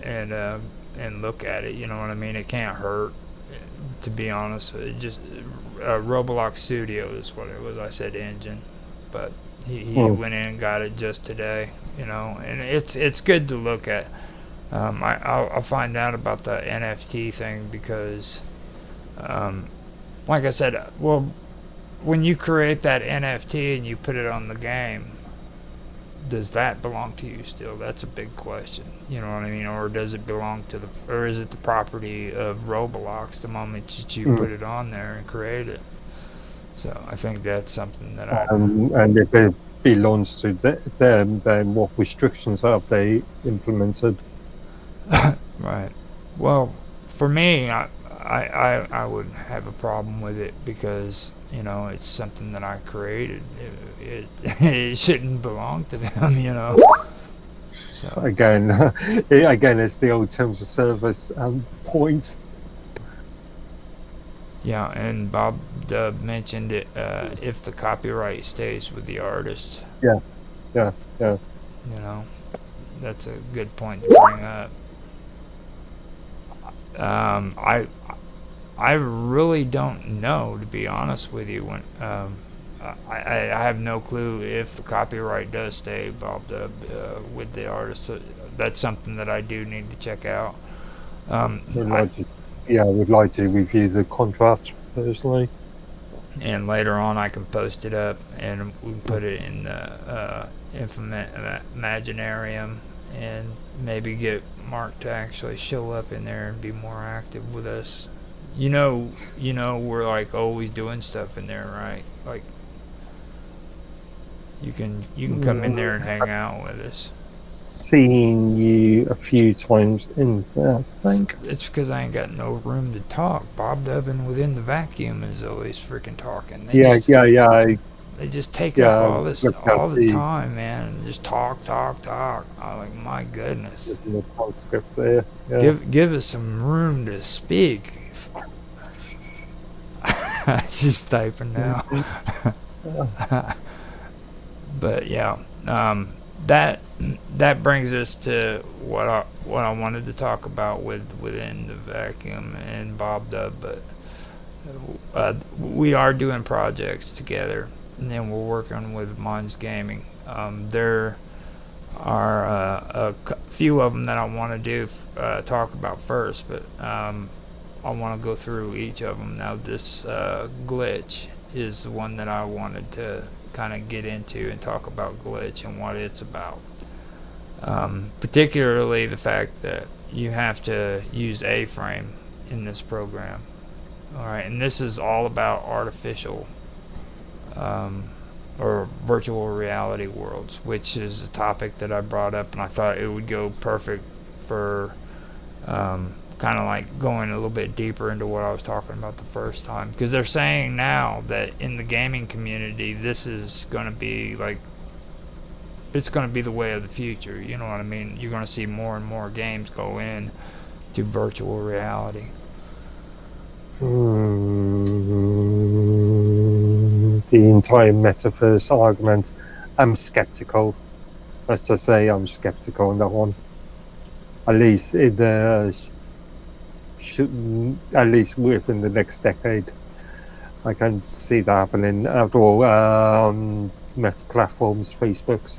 and look at it. You know what I mean? It can't hurt, to be honest. It just Roblox Studio is what it was. I said engine, but he went in and got it just today. You know, and it's good to look at. I'll find out about the NFT thing, because, like I said, well, when you create that NFT and you put it on the game, does that belong to you still? That's a big question. You know what I mean? Or does it belong to or is it the property of Roblox the moment that you put it on there and create it? So I think that's something that and if it belongs to them, then what restrictions have they implemented? Right. Well, for me, I would have a problem with it, because, you know, it's something that I created. It shouldn't belong to them, you know. So again, it's the old terms of service point. Yeah, and Bob Dub mentioned it, if the copyright stays with the artist. Yeah. You know, that's a good point to bring up. Um, I I really don't know, to be honest with you. When I have no clue if the copyright does stay involved with the artist. So that's something that I do need to check out. We'd I, like to, yeah, we'd like to review the contract personally. and later on, I can post it up and we can put it in the Imaginarium and maybe get Mark to actually show up in there and be more active with us. We're like always doing stuff in there, right? Like you can come in there and hang out with us. Seen you a few times in there, I think. It's because I ain't got no room to talk. Bob Dubin within the vacuum is always freaking talking. They just take up all this Look all at the time, man. And just talk, talk, talk. I'm like, my goodness. the transcripts there. Yeah. Give us some room to speak. Just typing now. But yeah, that brings us to what I wanted to talk about within the vacuum and Bob Dub. But we are doing projects together, and then we're working with Mons Gaming. There are a few of them that I want to do talk about first, but I want to go through each of them. Now, this glitch is the one that I wanted to kind of get into and talk about glitch and what it's about. Particularly the fact that you have to use A-frame in this program. Alright, and this is all about artificial or virtual reality worlds, which is a topic that I brought up, and I thought it would go perfect for kind of like going a little bit deeper into what I was talking about the first time, because they're saying now that in the gaming community this is going to be like, it's going to be the way of the future. You know what I mean? You're going to see more and more games go in to virtual reality. The entire metaverse argument, I'm skeptical. Let's just say I'm skeptical on that one. At least in the at least within the next decade, I can see that happening. After all, meta platforms, Facebook's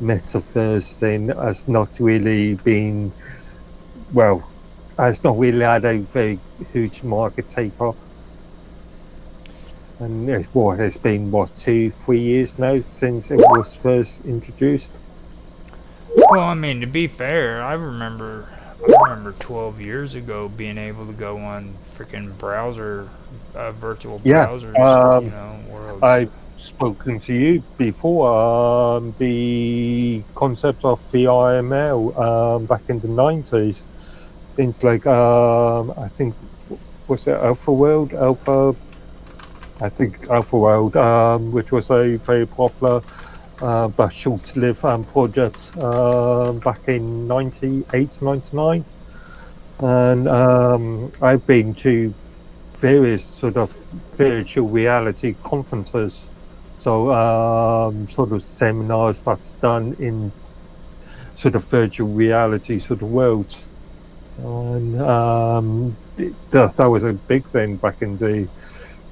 metaverse thing has not really been, well, has not really had a very huge market take-up. And it's been 2-3 years now since it was first introduced. Well, I mean, to be fair, I remember 12 years ago being able to go on freaking browser, virtual browsers, worlds. I've spoken to you before, the concept of VRML back in the 90s. Things like, I think, was it Alpha World, which was a very popular but short-lived project back in 98, 99. And I've been to various sort of virtual reality conferences, so sort of seminars that's done in sort of virtual reality sort of worlds. And that was a big thing back in the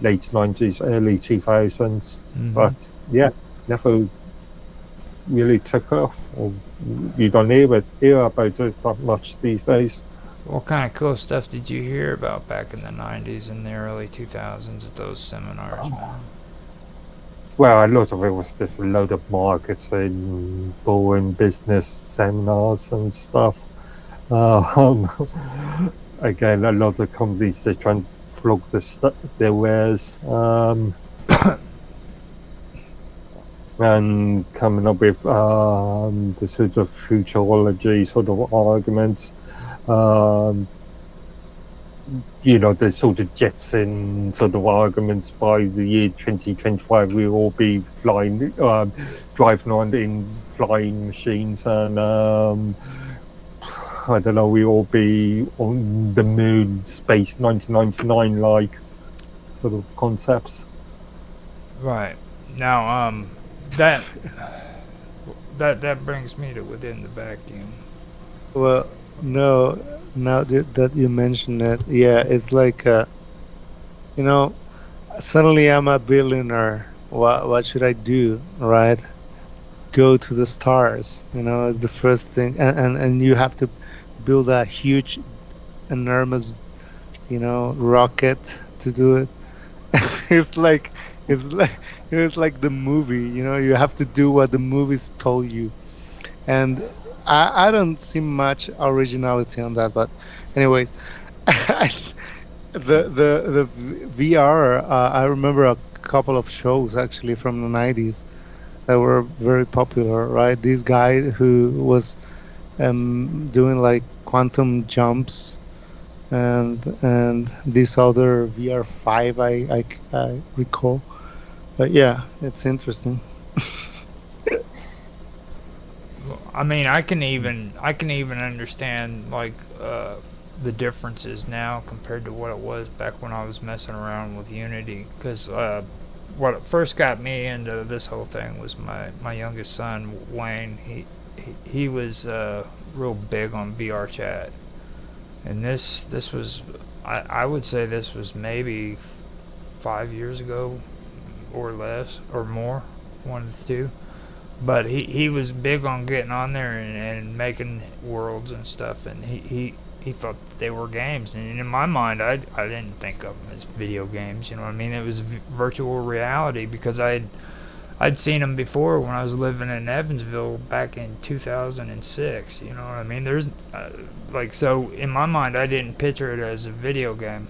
late 90s, early 2000s. Mhm. But yeah, never really took off, or you don't hear about it that much these days. What kind of cool stuff did you hear about back in the 90s and the early 2000s at those seminars, man? Well, a lot of it was just a load of marketing, boring business seminars and stuff. Again, a lot of companies, they try and flog their wares, and coming up with the sort of futurology sort of arguments. The sort of Jetson sort of arguments, by the year 2025 we'll all be flying, driving around in flying machines, and I don't know, we'll all be on the moon, space 1999 like sort of concepts. Right. Now, that that brings me to Within the Vacuum. Well, no, now that you mention it, yeah, it's like, you know, suddenly I'm a billionaire. What should I do, right? Go to the stars, is the first thing, and you have to build a huge, enormous, rocket to do it. It's like it's like it's like the movie, you have to do what the movies told you. And I don't see much originality on that, but anyways, the VR, I remember a couple of shows actually from the 90s that were very popular, right? This guy who was doing like quantum jumps, and this other VR5 I recall. But yeah, it's interesting. I mean, I can even understand like the differences now compared to what it was back when I was messing around with Unity. Because what first got me into this whole thing was my youngest son Wayne. He was real big on VR chat, and this was I would say this was maybe 5 years ago or less or more, one of the two. But he was big on getting on there and making worlds and stuff, and he thought they were games. And in my mind, I didn't think of them as video games. You know what I mean? It was virtual reality because I'd seen them before when I was living in Evansville back in 2006. You know what I mean? There's like, so in my mind, I didn't picture it as a video game,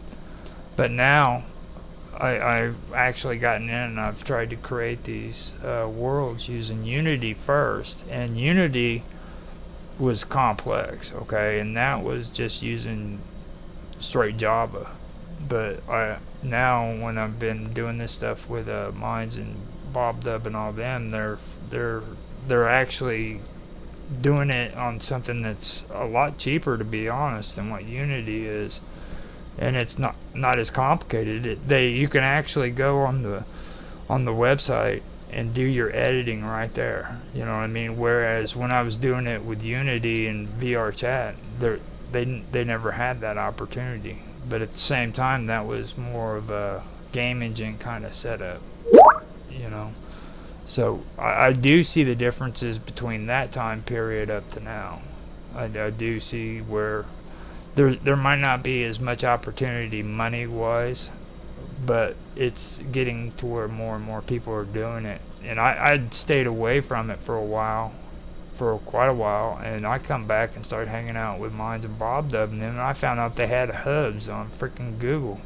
but now I've actually gotten in and I've tried to create these worlds using Unity first, and Unity was complex, okay, and that was just using straight Java. But now when I've been doing this stuff with Minds and Bob Dub and all them, they're actually doing it on something that's a lot cheaper, to be honest, than what Unity is. And it's not as complicated. You can actually go on the website and do your editing right there. You know what I mean? Whereas when I was doing it with Unity and VR Chat, they never had that opportunity. But at the same time, that was more of a game engine kind of setup. You know, so I do see the differences between that time period up to now. I do see where there might not be as much opportunity money wise, but it's getting to where more and more people are doing it. And I'd stayed away from it for quite a while, and I come back and started hanging out with Minds and Bob Dub, and then I found out they had hubs on freaking Google.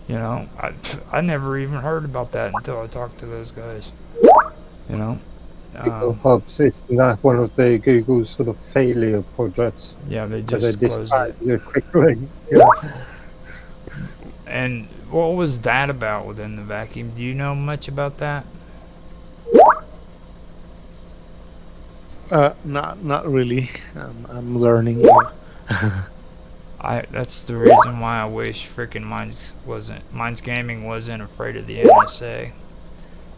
You know, I never even heard about that until I talked to those guys. You know. Google Hubs is not one of the Google's sort of failure projects. Yeah, they just closed it quickly. Yeah. And what was that about Within the Vacuum? Do you know much about that? Not really. I'm learning. That's the reason why I wish freaking Minds Gaming wasn't afraid of the NSA.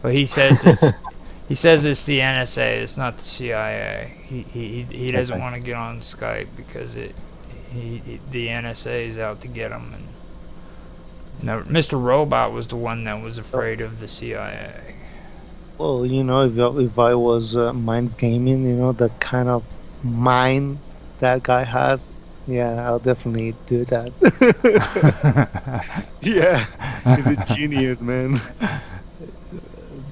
But he says it's the NSA. It's not the CIA. He doesn't want to get on Skype because the NSA is out to get him. And no, Mr. Robot was the one that was afraid of the CIA. Well, if I was Minds Gaming, the kind of mind that guy has, yeah, I'll definitely do that. Yeah, he's a genius, man.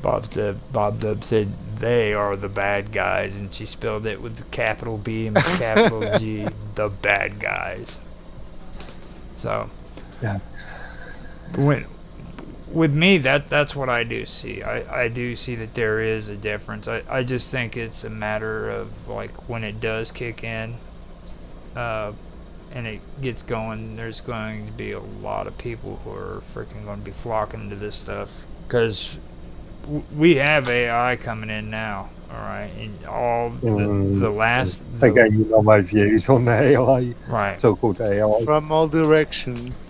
Bob Dub said they are the bad guys, and she spelled it with the capital B and the capital G, the bad guys. So, yeah. With me, that's what I do see. I do see that there is a difference. I just think it's a matter of like when it does kick in, and it gets going. There's going to be a lot of people who are freaking going to be flocking to this stuff because we have AI coming in now. All right, and all the last. Again, you know my views on the AI, right? So-called AI from all directions.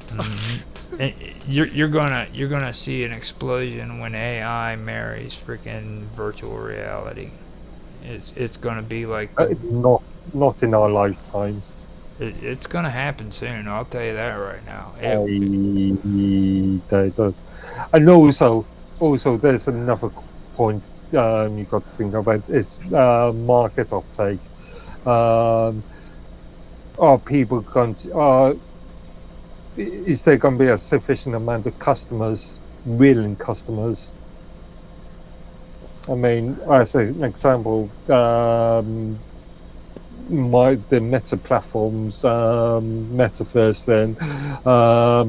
And you're gonna see an explosion when AI marries freaking virtual reality. It's going to be like Not in our lifetimes. it's going to happen soon. I'll tell you that right now. They don't. And also there's another point you've got to think about is market uptake. Are people going to? Is there going to be a sufficient amount of customers, willing customers? I mean, as an example, the Meta platforms, Metaverse, then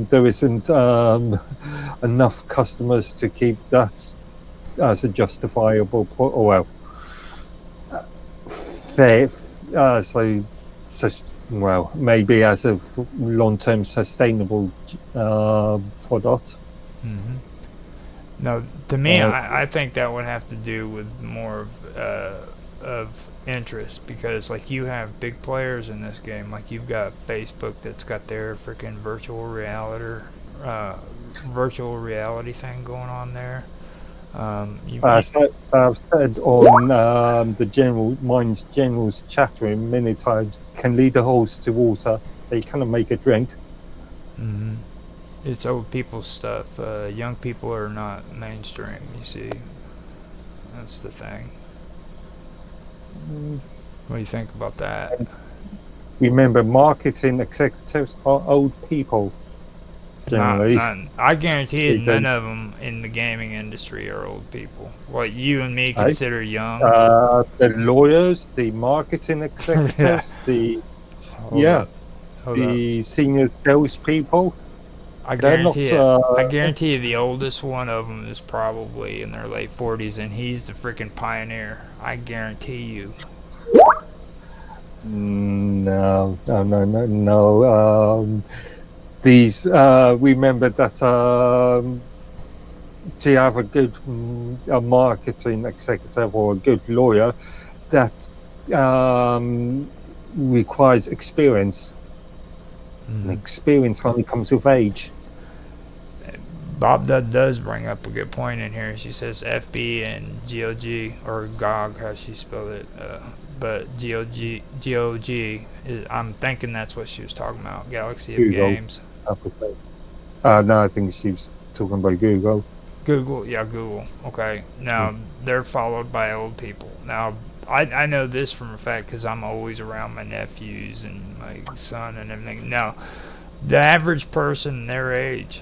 there isn't enough customers to keep that as a justifiable point. Oh, well, fair. Well, maybe as a long-term sustainable product. Mm-hmm. No, to me, I think that would have to do with more of interest, because like you have big players in this game. Like you've got Facebook that's got their freaking virtual reality thing going on there. I've said on the general's chat room many times, can lead the horse to water. They cannot make a drink. Mm-hmm. It's old people's stuff. Young people are not mainstream, you see. That's the thing. What do you think about that? Remember, marketing executives are old people. Generally. I guarantee you none of them in the gaming industry are old people. What you and me consider young. The lawyers, the marketing executives, the senior salespeople. I guarantee you the oldest one of them is probably in their late 40s, and he's the freaking pioneer. I guarantee you. No. These remember that to have a good marketing executive or a good lawyer, that requires experience. And experience only comes with age. Bob does bring up a good point in here. She says FB and GOG, or GOG, how she spelled it, but GOG is, I'm thinking that's what she was talking about. Galaxy of Games. No, I think she was talking about Google. Google. Okay. Now they're followed by old people. Now I know this from a fact because I'm always around my nephews and my son and everything. Now, the average person their age,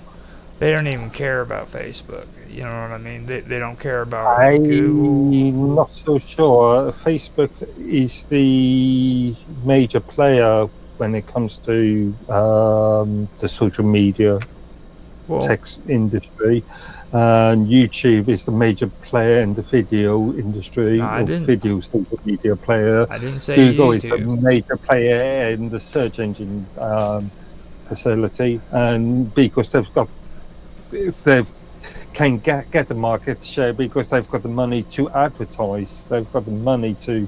they don't even care about Facebook. You know what I mean? They don't care about Google. I'm not so sure. Facebook is the major player when it comes to the social media text industry. And YouTube is the major player in the video industry, video social media player. I didn't say Google YouTube. is the major player in the search engine facility, and because they can get the market share because they've got the money to advertise. They've got the money to.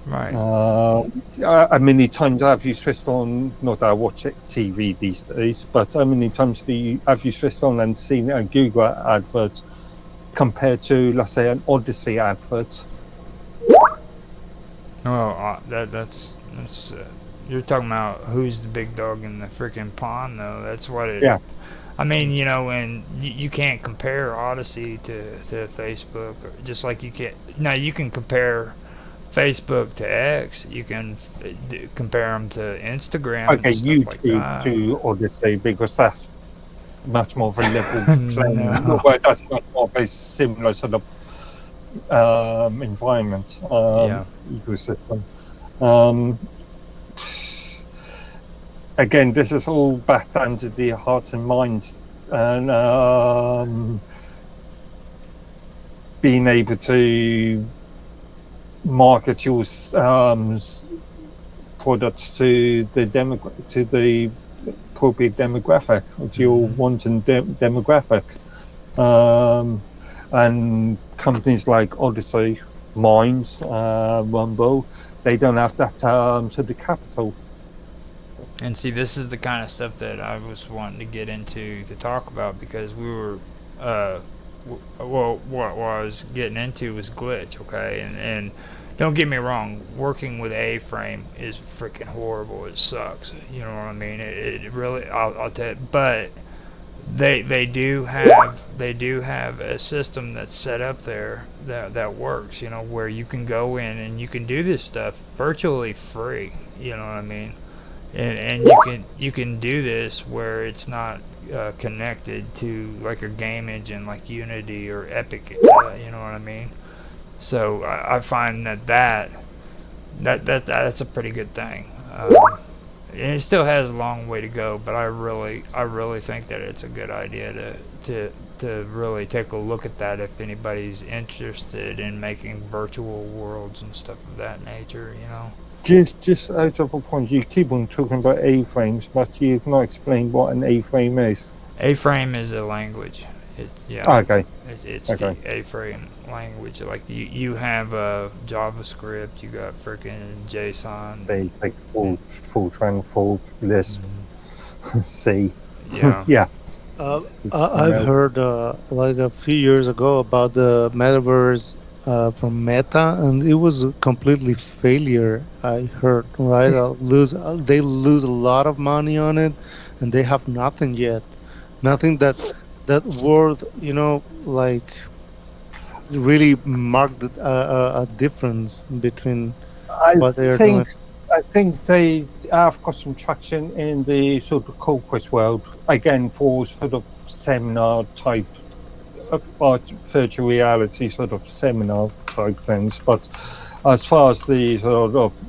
Right. How many times have you switched on? Not that I watch TV these days, but how many times have you switched on and seen a Google advert compared to, let's say, an Odyssey advert? Oh, that's you're talking about who's the big dog in the freaking pond, though. That's what it. Yeah. I mean, you know, and you can't compare Odyssey to Facebook, just like you can't. Now you can compare Facebook to X. You can compare them to Instagram. Okay, YouTube to Odyssey, because that's much more of a level playing. Well, that's much more of a similar sort of environment, ecosystem. Again, this is all back down to the hearts and minds, and being able to market your products to the appropriate demographic, to your wanting demographic, and companies like Odyssey, Minds, Rumble, they don't have that sort of capital. And see, this is the kind of stuff that I was wanting to get into to talk about, because we were, what I was getting into was glitch, okay, and don't get me wrong, working with A-frame is freaking horrible. It sucks. You know what I mean? It really, I'll tell you, but they do have a system that's set up there that works, where you can go in and you can do this stuff virtually free, you know what I mean? And you can do this where it's not connected to like a game engine like Unity or Epic, you know what I mean? So I find that's a pretty good thing. And it still has a long way to go, but I really think that it's a good idea to really take a look at that if anybody's interested in making virtual worlds and stuff of that nature, Just out of a point, you keep on talking about A-frames, but you've not explained what an A-frame is. A-frame is a language. Okay. It's Okay. the A-frame language. Like you have JavaScript, you got freaking JSON. They like Fortran, Lisp, C. Yeah. Yeah. I've heard like a few years ago about the metaverse from Meta, and it was a completely failure. I heard, right? They lose a lot of money on it, and they have nothing yet, nothing that worth, like really marked a difference between what they are doing. I think they have got some traction in the sort of corporate world, again, for sort of seminar type of virtual reality sort of seminar type things. But as far as the sort of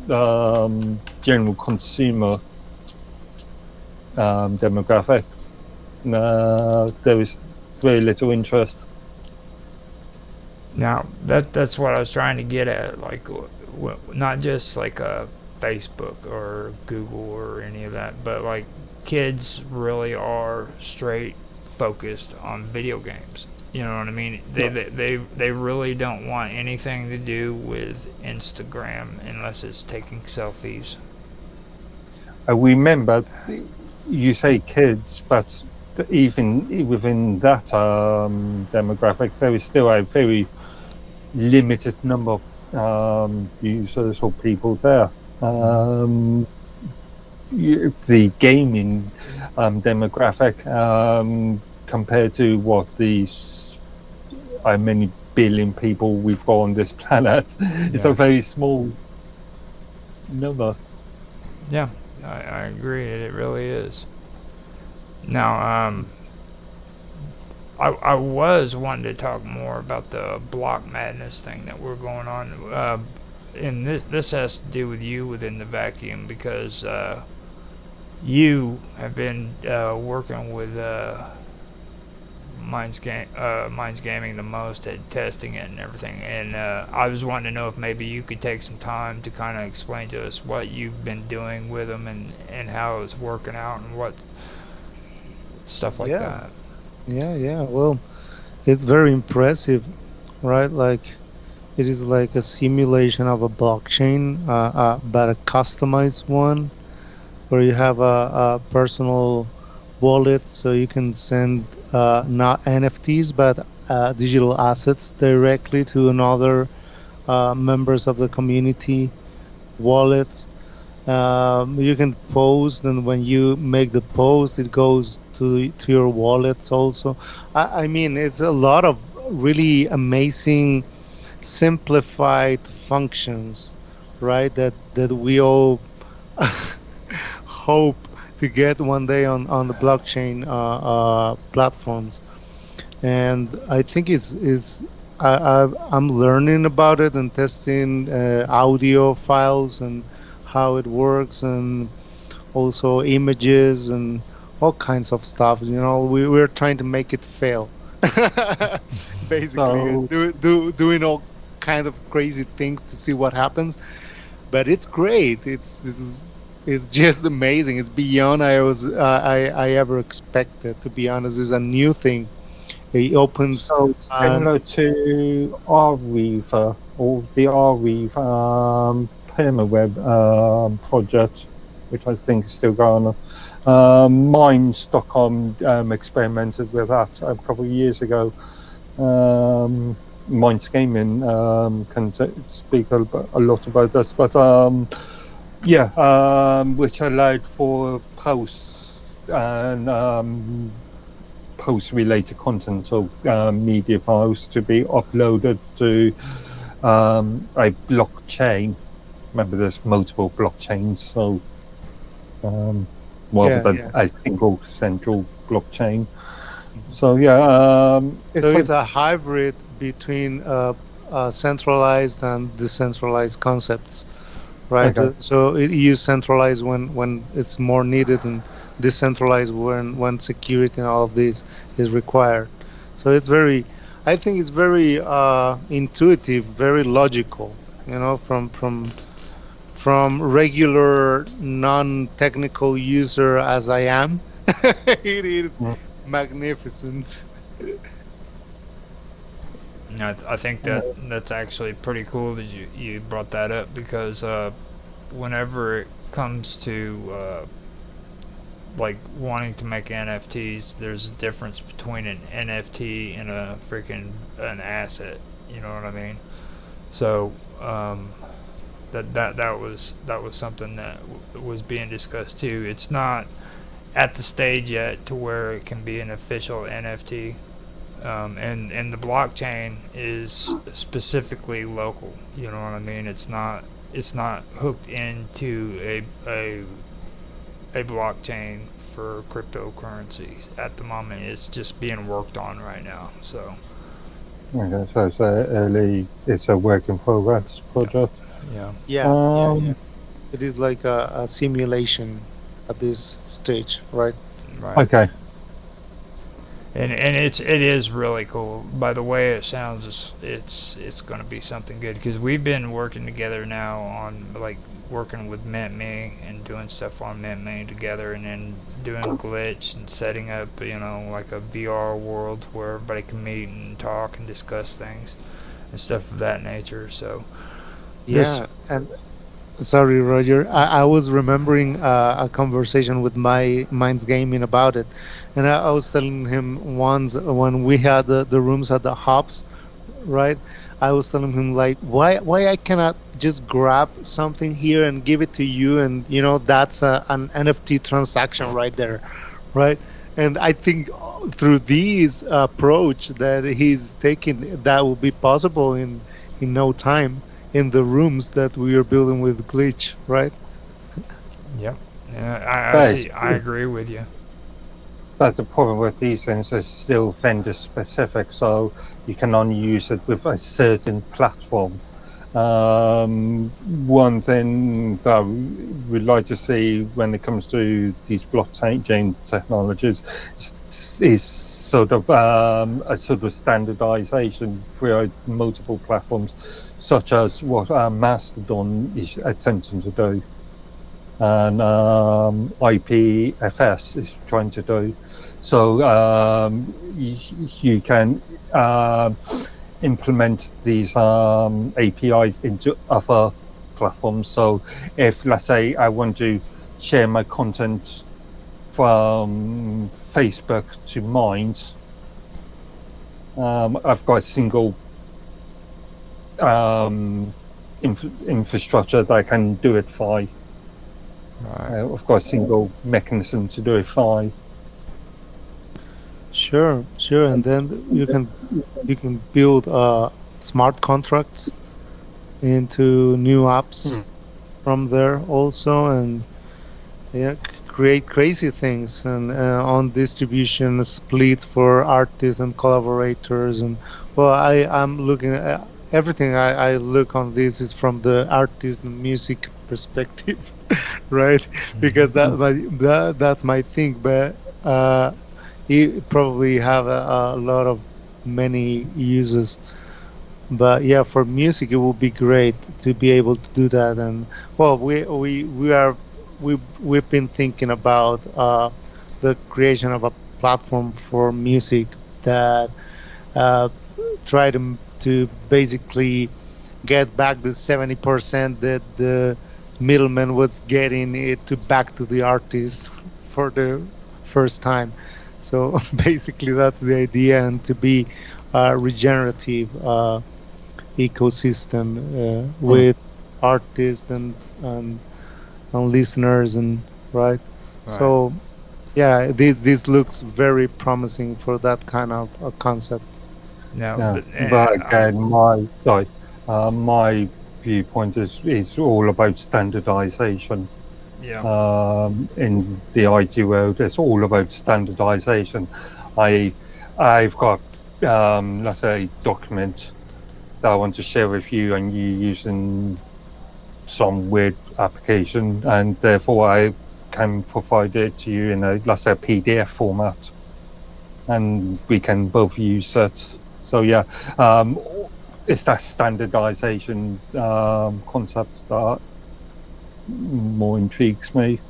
general consumer demographic, there is very little interest. Now that's what I was trying to get at, like not just like a Facebook or Google or any of that, but like kids really are straight focused on video games. You know what I mean? They really don't want anything to do with Instagram unless it's taking selfies. I remember you say kids, but even within that demographic, there is still a very limited number of users or people there. The gaming demographic, compared to what how many billion people we've got on this planet, it's a very small number. Yeah, I agree. It really is. Now, I was wanting to talk more about the block madness thing that we're going on. And this has to do with you within the vacuum, because you have been working with Minds Gaming the most at testing it and everything. And I was wanting to know if maybe you could take some time to kind of explain to us what you've been doing with them and how it's working out and what stuff like that. Yeah. Well, it's very impressive, right? Like, it is like a simulation of a blockchain, but a customized one, where you have a personal wallet, so you can send not NFTs but digital assets directly to another members of the community wallets. You can post, and when you make the post, it goes to your wallets also. I mean, it's a lot of really amazing simplified functions, right, that we all hope to get one day on the blockchain platforms. And I think I'm learning about it and testing audio files and how it works, and also images and all kinds of stuff. We're trying to make it fail. Basically, doing all kind of crazy things to see what happens. But it's great. It's just amazing. It's beyond I ever expected. To be honest, it's a new thing. It opens similar to Arweaver, or the Arweave permaweb project, which I think is still going on. Minds.com experimented with that a couple of years ago. Minds Gaming can speak a lot about this, but which allowed for posts and post-related content, so media files to be uploaded to a blockchain. Remember, there's multiple blockchains, so rather than a single central blockchain. So it's a hybrid between centralized and decentralized concepts, right? Okay. So you centralize when it's more needed, and decentralized when security and all of this is required. So I think it's very intuitive, very logical. From regular non-technical user as I am, it is magnificent. I think that's actually pretty cool that you brought that up, because whenever it comes to like wanting to make NFTs, there's a difference between an NFT and an asset. You know what I mean? So that was something that was being discussed too. It's not at the stage yet to where it can be an official NFT. And the blockchain is specifically local. You know what I mean? It's not hooked into a blockchain for cryptocurrencies at the moment. It's just being worked on right now. So. Okay, so it's a work in progress project. Yeah. It is like a simulation at this stage, right? Right. Okay. And it is really cool. By the way it sounds, it's going to be something good, because we've been working together now on working with MintMe and doing stuff on MintMe together, and then doing Glitch and setting up like a VR world where everybody can meet and talk and discuss things and stuff of that nature. So and sorry, Roger, I was remembering a conversation with my Minds Gaming about it, and I was telling him once when we had the rooms at the hubs, right? I was telling him why I cannot just grab something here and give it to you, and that's an NFT transaction right there, right? And I think through this approach that he's taking, that will be possible in no time in the rooms that we are building with Glitch, right? Yep. Yeah, I agree with you. But the problem with these things is still vendor specific, so you can only use it with a certain platform. One thing that we'd like to see when it comes to these blockchain technologies is sort of a sort of standardization throughout multiple platforms, such as what Mastodon is attempting to do, and IPFS is trying to do. So you can implement these APIs into other platforms. So if, let's say, I want to share my content from Facebook to Minds, I've got a single infrastructure that I can do it via. I've got a single mechanism to do it via. Sure, and then you can build smart contracts into new apps from there also, and create crazy things, and on distribution split for artists and collaborators. And I'm looking at everything. I look on this is from the artist and music perspective, right? Because that's my thing, but you probably have a lot of many uses. But yeah, for music it will be great to be able to do that. And we've been thinking about the creation of a platform for music that try to basically get back the 70% that the middleman was getting it to back to the artist for the first time. So basically that's the idea, and to be regenerative ecosystem with artists and listeners and right. So yeah, this looks very promising for that kind of concept. No, Yeah, but, but again, my viewpoint is all about standardization. yeah. In the IT world, it's all about standardization. I've got let's say document that I want to share with you, and you using some weird application, and therefore I can provide it to you in a, let's say, a PDF format, and we can both use it. So yeah, it's that standardization concept that more intrigues me.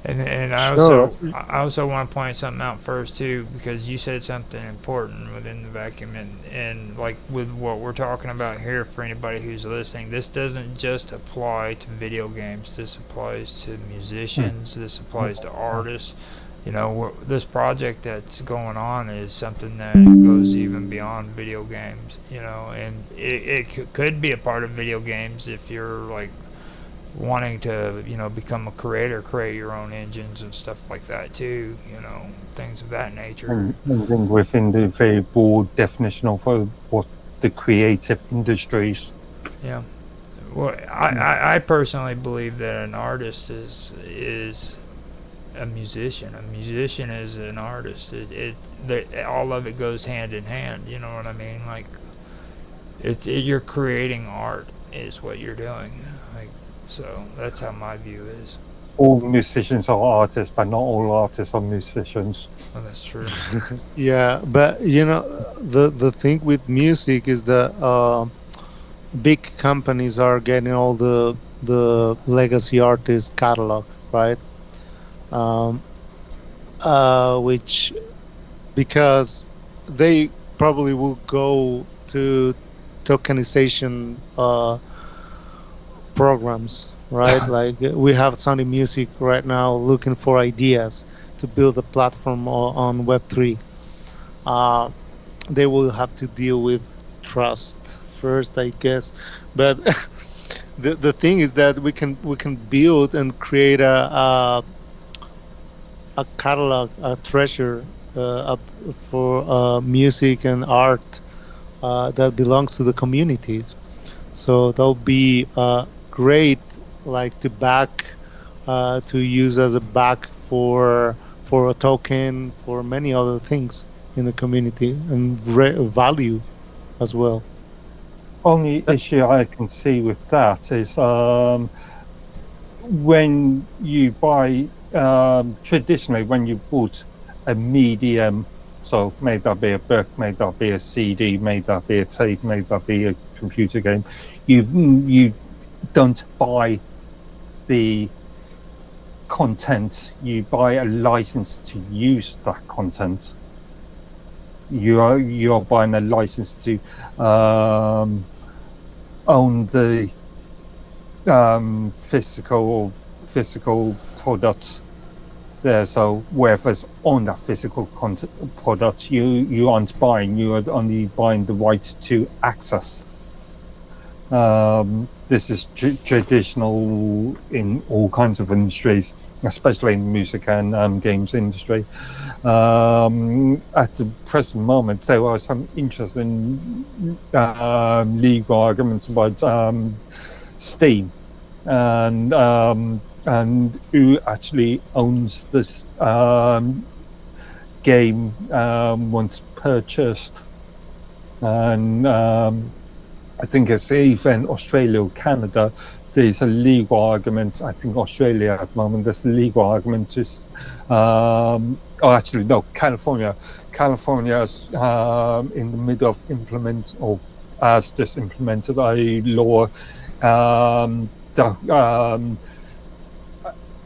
And I Sure. also want to point something out first too, because you said something important within the vacuum, and like with what we're talking about here, for anybody who's listening, this doesn't just apply to video games. This applies to musicians. This applies to artists. You know, this project that's going on is something that goes even beyond video games. You know, and it could be a part of video games if you're like wanting to, you know, become a creator, create your own engines and stuff like that too, you know, things of that nature. And then within the very broad definition of what the creative industries. Yeah. Well, I personally believe that an artist is a musician. A musician is an artist. All of it goes hand in hand. You know what I mean? Like, you're creating art is what you're doing. Like, so that's how my view is. All musicians are artists, but not all artists are musicians. Well, that's true. Yeah, but you know, the thing with music is that big companies are getting all the legacy artist catalog, right? Which because they probably will go to tokenization programs, right? Like we have Sony Music right now looking for ideas to build a platform on Web3. They will have to deal with trust first, I guess. But the thing is that we can build and create a catalog, a treasure for music and art that belongs to the communities. So that'll be great, like to back, to use as a back for a token, for many other things in the community, and value as well. Only issue I can see with that is when you buy, traditionally when you bought a medium, so may that be a book, may that be a CD, may that be a tape, may that be a computer game, you don't buy the content, you buy a license to use that content. You are buying a license to own the physical products there. So whoever's on that physical product, you aren't buying. You are only buying the right to access. This is traditional in all kinds of industries, especially in the music and games industry. At the present moment, there are some interesting legal arguments about Steam and who actually owns this game once purchased, and I think it's either Australia or Canada. There's a legal argument. I think Australia at the moment, there's a legal argument to, actually no, California. California's in the middle of has just implemented a law that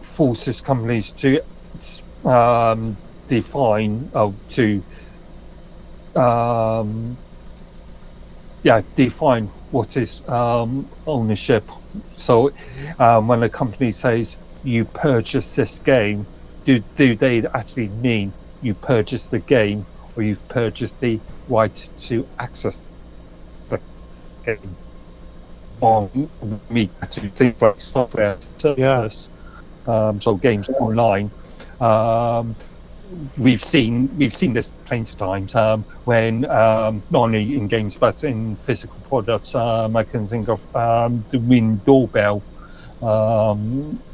forces companies to define define what is ownership. So when a company says you purchase this game, do they actually mean you purchase the game, or you've purchased the right to access the game on me to things like software service, so games online. We've seen this plenty of times when not only in games but in physical products. I can think of the Ring doorbell,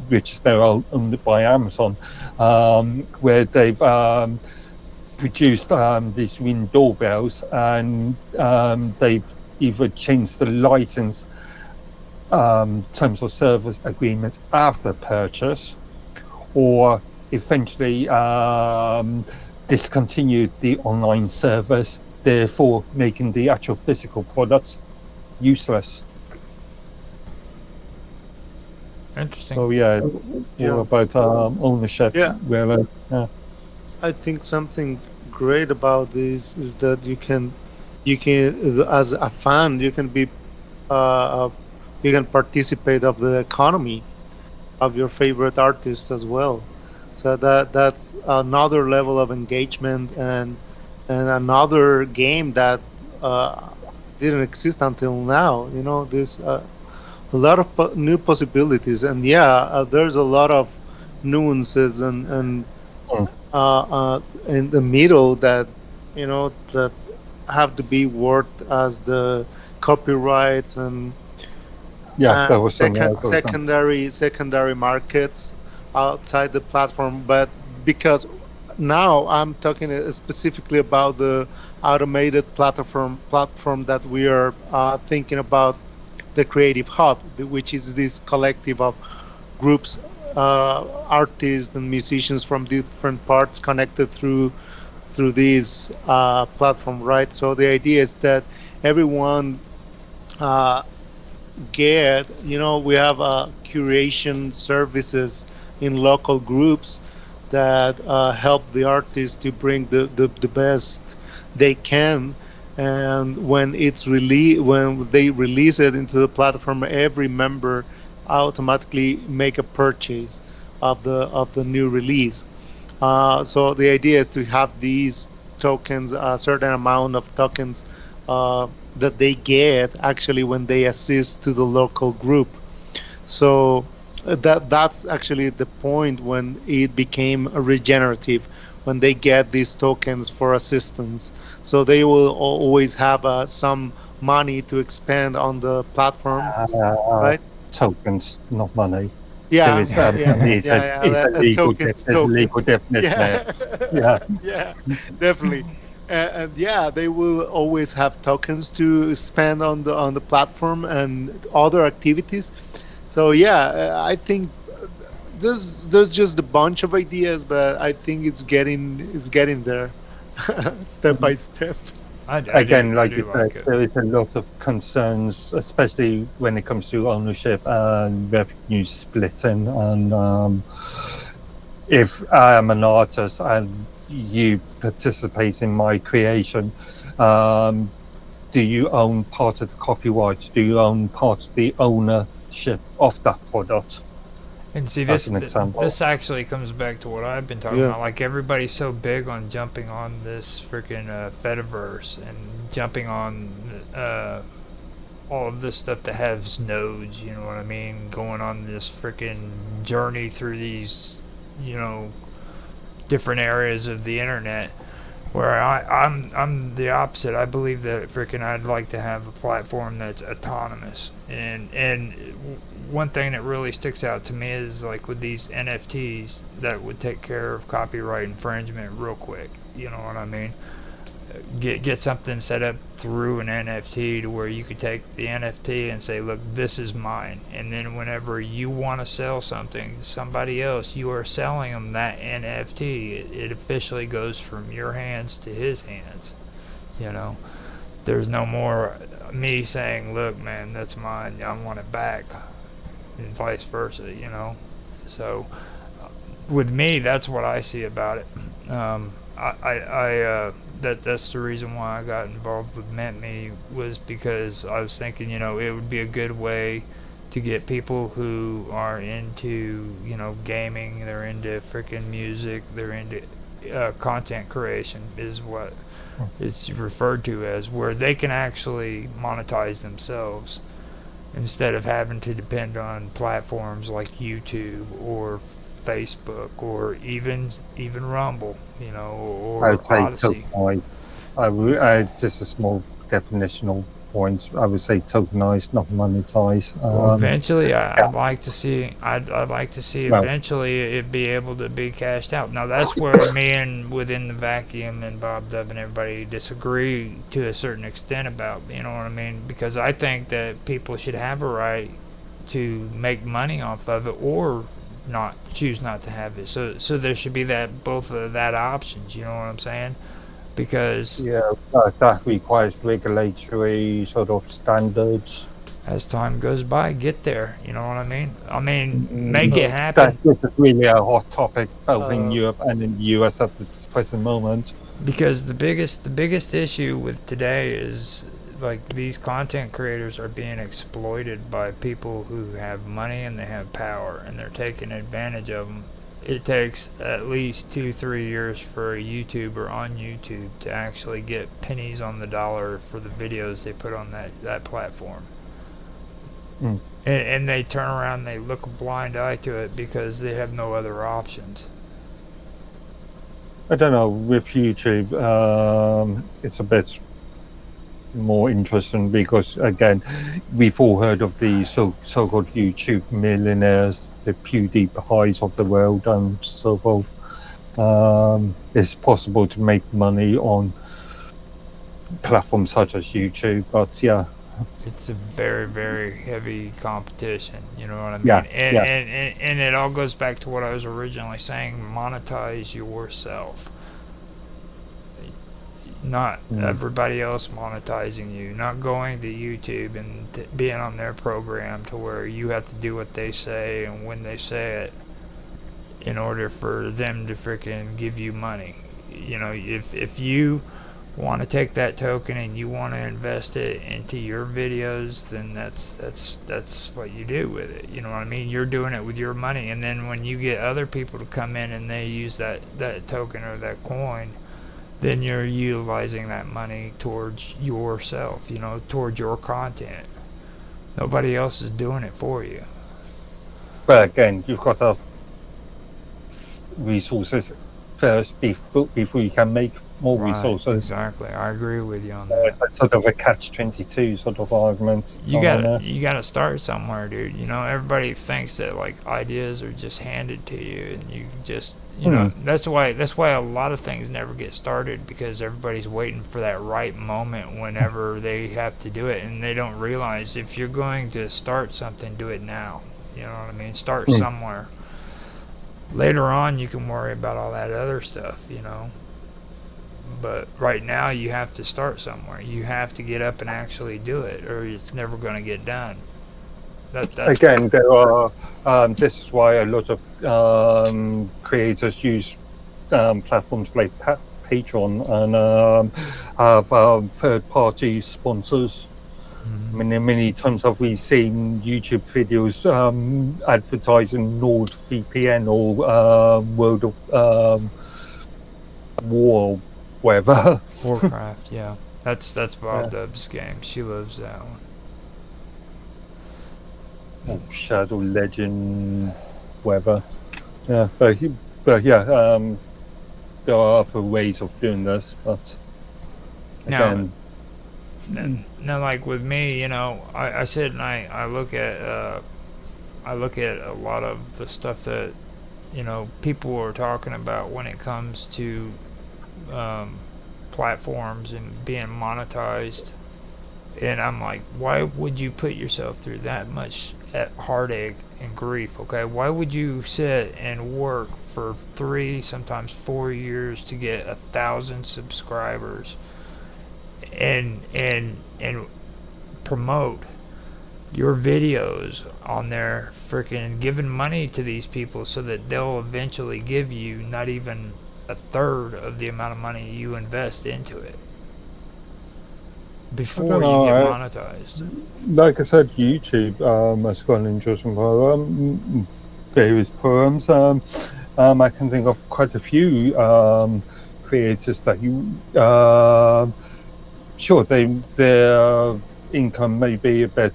which is now owned by Amazon, where they've produced these Ring doorbells, and they've either changed the license terms of service agreements after purchase, or eventually discontinued the online service, therefore making the actual physical products useless. Interesting. So all about ownership. Yeah. Where, I think something great about this is that you can, as a fan, you can be, you can participate of the economy of your favorite artist as well. So that's another level of engagement, and another game that didn't exist until now. You know, this a lot of new possibilities, and there's a lot of nuances and in the middle that that have to be worked as the copyrights and there was secondary markets outside the platform. But because now I'm talking specifically about the automated platform that we are thinking about, the Creative Hub, which is this collective of groups, artists and musicians from different parts connected through this platform, right? So the idea is that everyone we have curation services in local groups that help the artists to bring the best they can. And when they release it into the platform, every member automatically make a purchase of the new release. So the idea is to have these tokens, a certain amount of tokens that they get actually when they assist to the local group. So that's actually the point when it became regenerative, when they get these tokens for assistance. So they will always have some money to expand on the platform, right? Tokens, not money. Yeah, There's a legal definition there. Yeah, definitely. And they will always have tokens to spend on the platform and other activities. So I think there's just a bunch of ideas, but I think it's getting there, step by step. Again, like you said, there is a lot of concerns, especially when it comes to ownership and revenue splitting. And if I am an artist and you participate in my creation, do you own part of the copyright? Do you own part of the ownership of that product? And see, this actually comes back to what I've been talking about. Like, everybody's so big on jumping on this freaking Fediverse and jumping on all of this stuff that has nodes, you know what I mean? Going on this freaking journey through these, different areas of the internet. Where I'm the opposite. I believe that freaking I'd like to have a platform that's autonomous. And one thing that really sticks out to me is, like, with these NFTs, that would take care of copyright infringement real quick. You know what I mean? Get something set up through an NFT to where you could take the NFT and say, look, this is mine. And then whenever you want to sell something to somebody else, you are selling them that NFT. It officially goes from your hands to his hands. There's no more me saying, look, man, that's mine, I want it back, and vice versa. So with me, that's what I see about it. That's the reason why I got involved with MentMe, was because I was thinking, it would be a good way to get people who are into, gaming, they're into freaking music, they're into content creation is what it's referred to as, where they can actually monetize themselves instead of having to depend on platforms like YouTube or Facebook or even Rumble, I or would say Odyssey. tokenized. Just a small definitional point. I would say tokenized, not monetized. Well, eventually, yeah. I'd like to see. I'd like to see Well, eventually it be able to be cashed out. Now that's where me and Within the Vacuum and Bob Dub and everybody disagree to a certain extent about. You know what I mean? Because I think that people should have a right to make money off of it, or not choose not to have it. So there should be that both of that options. You know what I'm saying? Because yeah, that requires regulatory sort of standards. as time goes by, get there. You know what I mean? I mean, make it happen. This is really a hot topic both in Europe and in the US at this present moment. Because the biggest issue with today is like these content creators are being exploited by people who have money and they have power, and they're taking advantage of them. It takes at least 2-3 years for a YouTuber on YouTube to actually get pennies on the dollar for the videos they put on that platform. And they turn around and they look a blind eye to it because they have no other options. I don't know, with YouTube, it's a bit more interesting because, again, we've all heard of the so-called YouTube millionaires, the PewDiePies of the world and so forth. It's possible to make money on platforms such as YouTube, but yeah. It's a very, very heavy competition, you know what I mean? Yeah, and it all goes back to what I was originally saying, monetize yourself. Not everybody else monetizing you, not going to YouTube and being on their program to where you have to do what they say and when they say it in order for them to freaking give you money. If you want to take that token and you want to invest it into your videos, then that's what you do with it. You know what I mean? You're doing it with your money, and then when you get other people to come in and they use that token or that coin, then you're utilizing that money towards yourself, towards your content. Nobody else is doing it for you. But again, you've got to have resources first before you can make more resources. Exactly, I agree with you on that. It's sort of a catch-22 sort of argument. You gotta start somewhere, dude. Everybody thinks that like ideas are just handed to you, and you just that's why a lot of things never get started, because everybody's waiting for that right moment whenever they have to do it, and they don't realize if you're going to start something, do it now. You know what I mean? Start somewhere. Later on, you can worry about all that other stuff, But right now, you have to start somewhere. You have to get up and actually do it, or it's never going to get done. Again, there are. This is why a lot of creators use platforms like Patreon and have third-party sponsors. Many times have we seen YouTube videos advertising NordVPN or World of War. Whatever. Warcraft, yeah. That's Bob Dub's game. She loves that one. Shadow Legend, whatever. Yeah, but yeah, there are other ways of doing this, but again. Now, like with me, I sit and I look at a lot of the stuff that people are talking about when it comes to platforms and being monetized, and I'm like, why would you put yourself through that much heartache and grief? Okay, why would you sit and work for 3, sometimes 4 years to get 1,000 subscribers and promote your videos on there, freaking giving money to these people so that they'll eventually give you not even a third of the amount of money you invest into it before you get monetized? Like I said, YouTube has got an interesting various programs. I can think of quite a few creators that sure, their income may be a bit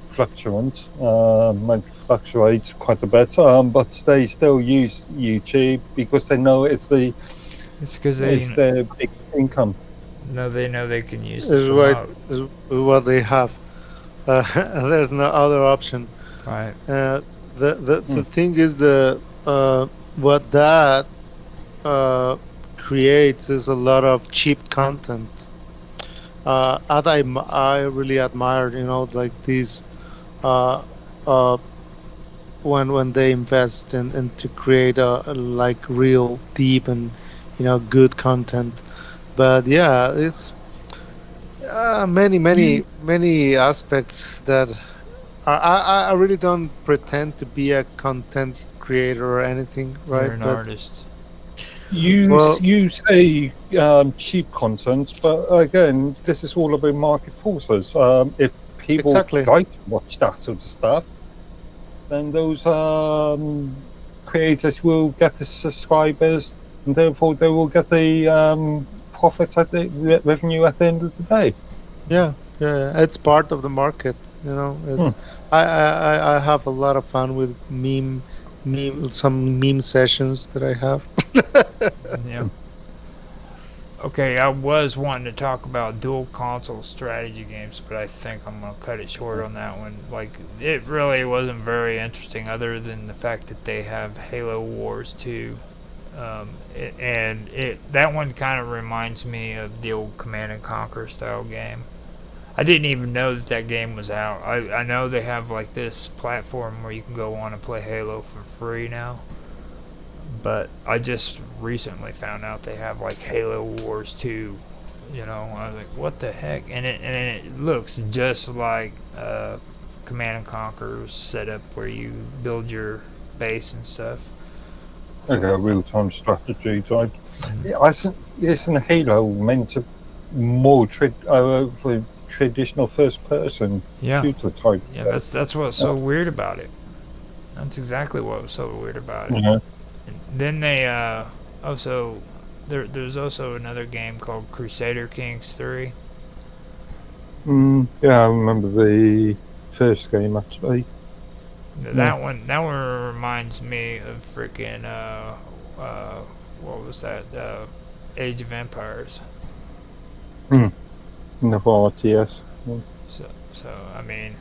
fluctuant, might fluctuate quite a bit, but they still use YouTube because they know it's It's because their big income. they know they can use to Is what they have. There's no other option. Right. The thing is what that creates is a lot of cheap content. I really admire, like these uh, uh, when they invest in to create a like real deep and good content. But yeah, it's many aspects that I really don't pretend to be a content creator or anything, You're right? an But artist. well, You say cheap content, but again, this is all about market forces. If people exactly. like to watch that sort of stuff, then those creators will get the subscribers, and therefore they will get the profits at the revenue at the end of the day. Yeah, it's part of the market. It's I have a lot of fun with some meme sessions that I have. Yeah. Okay, I was wanting to talk about dual console strategy games, but I think I'm gonna cut it short on that one. Like, it really wasn't very interesting, other than the fact that they have Halo Wars 2. That one kind of reminds me of the old Command and Conquer style game. I didn't even know that game was out. I know they have like this platform where you can go on and play Halo for free now. But I just recently found out they have like Halo Wars 2. I was like, what the heck? And it looks just like Command and Conquer's setup where you build your base and stuff. Like a real-time strategy type. Yeah, I think isn't Halo meant to more for traditional first-person shooter type? Yeah, that's what's so weird about it. That's exactly what was so weird about it. Yeah. And then they also there's also another game called Crusader Kings 3. Yeah, I remember the first game actually. That one reminds me of freaking what was that? Age of Empires. In the RTS. So I mean,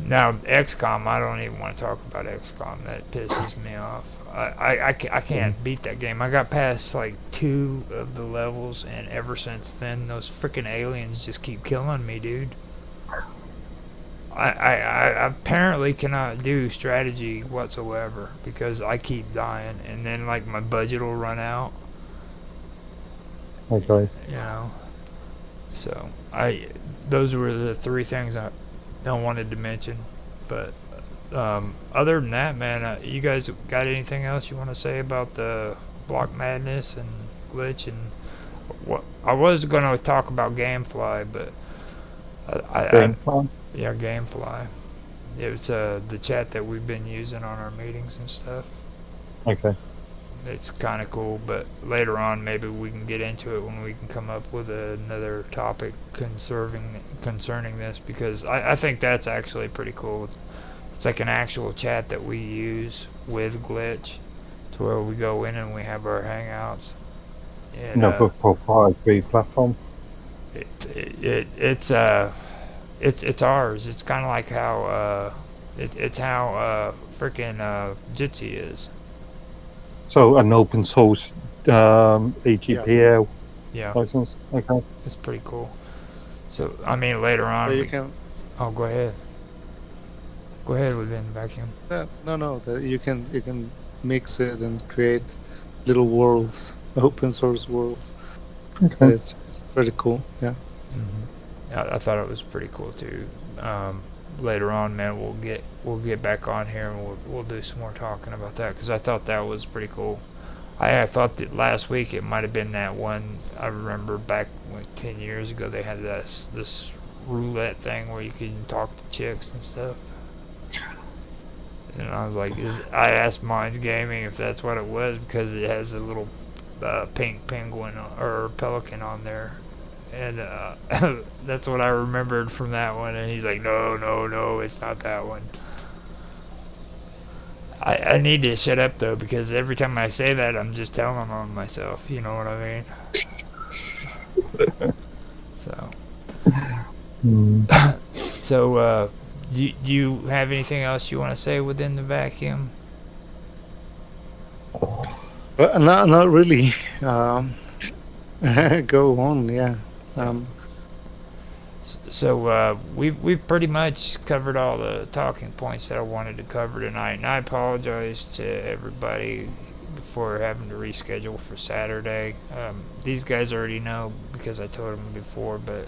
now XCOM, I don't even want to talk about XCOM. That pisses me off. I can't beat that game. I got past like 2 of the levels, and ever since then, those freaking aliens just keep killing me, dude. I apparently cannot do strategy whatsoever because I keep dying, and then like my budget will run out. Okay. So those were the 3 things I wanted to mention, but other than that, man, you guys got anything else you want to say about the Block Madness and Glitch and what? I was gonna talk about GameFly, but GameFly? Yeah, GameFly. It's the chat that we've been using on our meetings and stuff. Okay. It's kind of cool, but later on maybe we can get into it when we can come up with another topic concerning this, because I think that's actually pretty cool. It's like an actual chat that we use with Glitch, to where we go in and we have our hangouts. And, for proprietary platform. It's ours. It's kind of like how it's how freaking Jitsi is. So an open source AGPL Yeah, license. Okay. it's pretty cool. So I mean, later on, you can. Oh, go ahead. Go ahead within vacuum. No. You can mix it and create little worlds, open source worlds. Okay. It's pretty cool. Yeah. Yeah, I thought it was pretty cool too. Later on, man, we'll get back on here and we'll do some more talking about that, because I thought that was pretty cool. I thought that last week it might have been that one. I remember back like 10 years ago they had this roulette thing where you could talk to chicks and stuff. And I was like, I asked Minds Gaming if that's what it was because it has a little pink penguin or pelican on there. And that's what I remembered from that one. And he's like, no, it's not that one. I need to shut up though because every time I say that, I'm just telling on myself. You know what I mean? So. So, do you have anything else you want to say within the vacuum? Not really. Go on, yeah. So we've pretty much covered all the talking points that I wanted to cover tonight, and I apologize to everybody for having to reschedule for Saturday. These guys already know because I told them before, but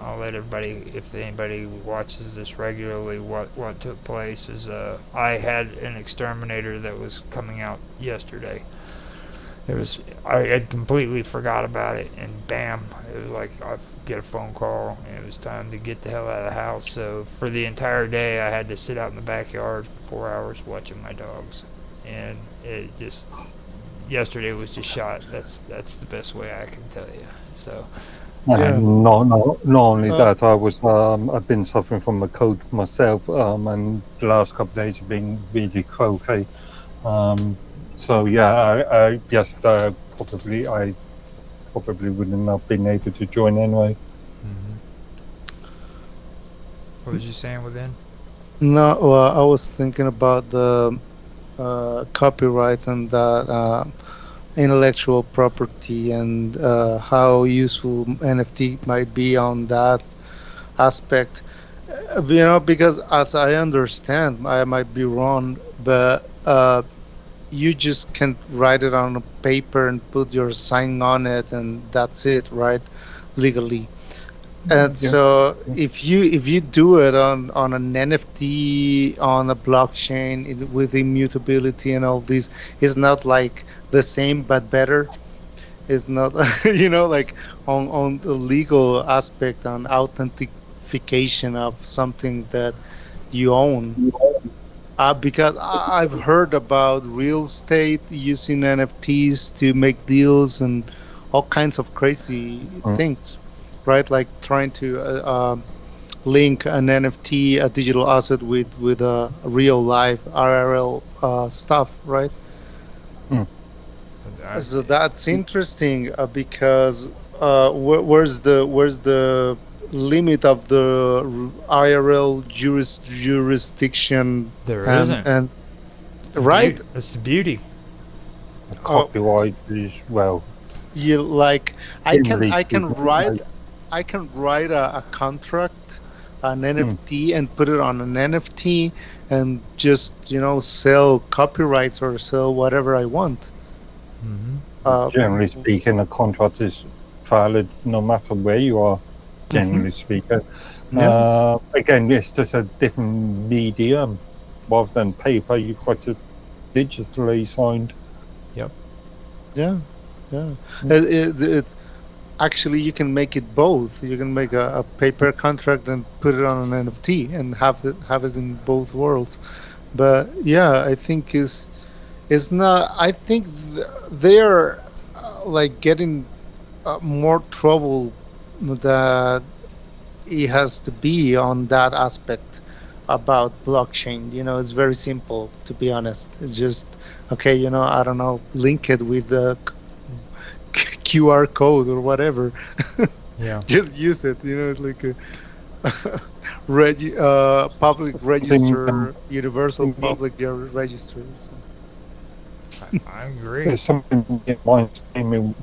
I'll let everybody, if anybody watches this regularly, what took place is I had an exterminator that was coming out yesterday. I had completely forgot about it, and bam, it was like I get a phone call, and it was time to get the hell out of the house. So for the entire day, I had to sit out in the backyard for 4 hours watching my dogs, and it just yesterday was just shot. That's the best way I can tell you. So. Yeah. Not only that, I've been suffering from a cold myself, and the last couple of days have been really croaky. So yeah, I just probably wouldn't have been able to join anyway. What was you saying within? No, I was thinking about the copyrights and that intellectual property and how useful NFT might be on that aspect. Because as I understand, I might be wrong, but you just can't write it on a paper and put your sign on it, and that's it, right? Legally. And so if you do it on an NFT on a blockchain with immutability and all these, it's not like the same but better. It's not like on the legal aspect, on authentication of something that you own. Because I've heard about real estate using NFTs to make deals and all kinds of crazy things, right? Like trying to link an NFT, a digital asset, with a real life RRL stuff, right? So that's interesting because where's the limit of the IRL jurisdiction? There isn't. And right, that's the beauty. Copyright is you like I can write a contract, an NFT, and put it on an NFT and just sell copyrights or sell whatever I want. Generally speaking, a contract is valid no matter where you are. Generally speaking, again, it's just a different medium rather than paper. You've got to digitally signed. Yep. Yeah. It's actually, you can make it both. You can make a paper contract and put it on an NFT and have it in both worlds. But yeah, I think it's not. I think they're like getting more trouble that it has to be on that aspect about blockchain. It's very simple, to be honest. It's just okay. I don't know, link it with the QR code or whatever. Yeah. Just use it. It's like a public register, universal public register. So. I agree. There's something that reminds me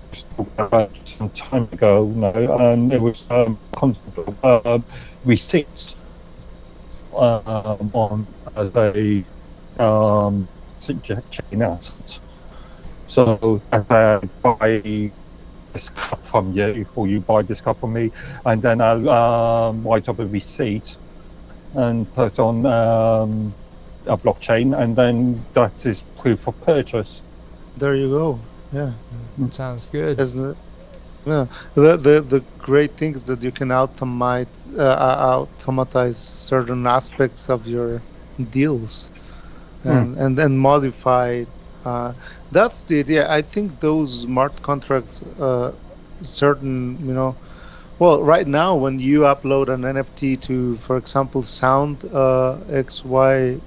about some time ago, and it was concept of receipts on the chain assets. So if I buy this cup from you, or you buy this cup from me, and then I'll write up a receipt and put on a blockchain, and then that is proof of purchase. There you go. Yeah, sounds good. Isn't it? Yeah. The great thing is that you can automatize certain aspects of your deals. and then modified. Uh, that's the idea. I think those smart contracts, certain, well, right now when you upload an NFT to, for example, Sound XYZ,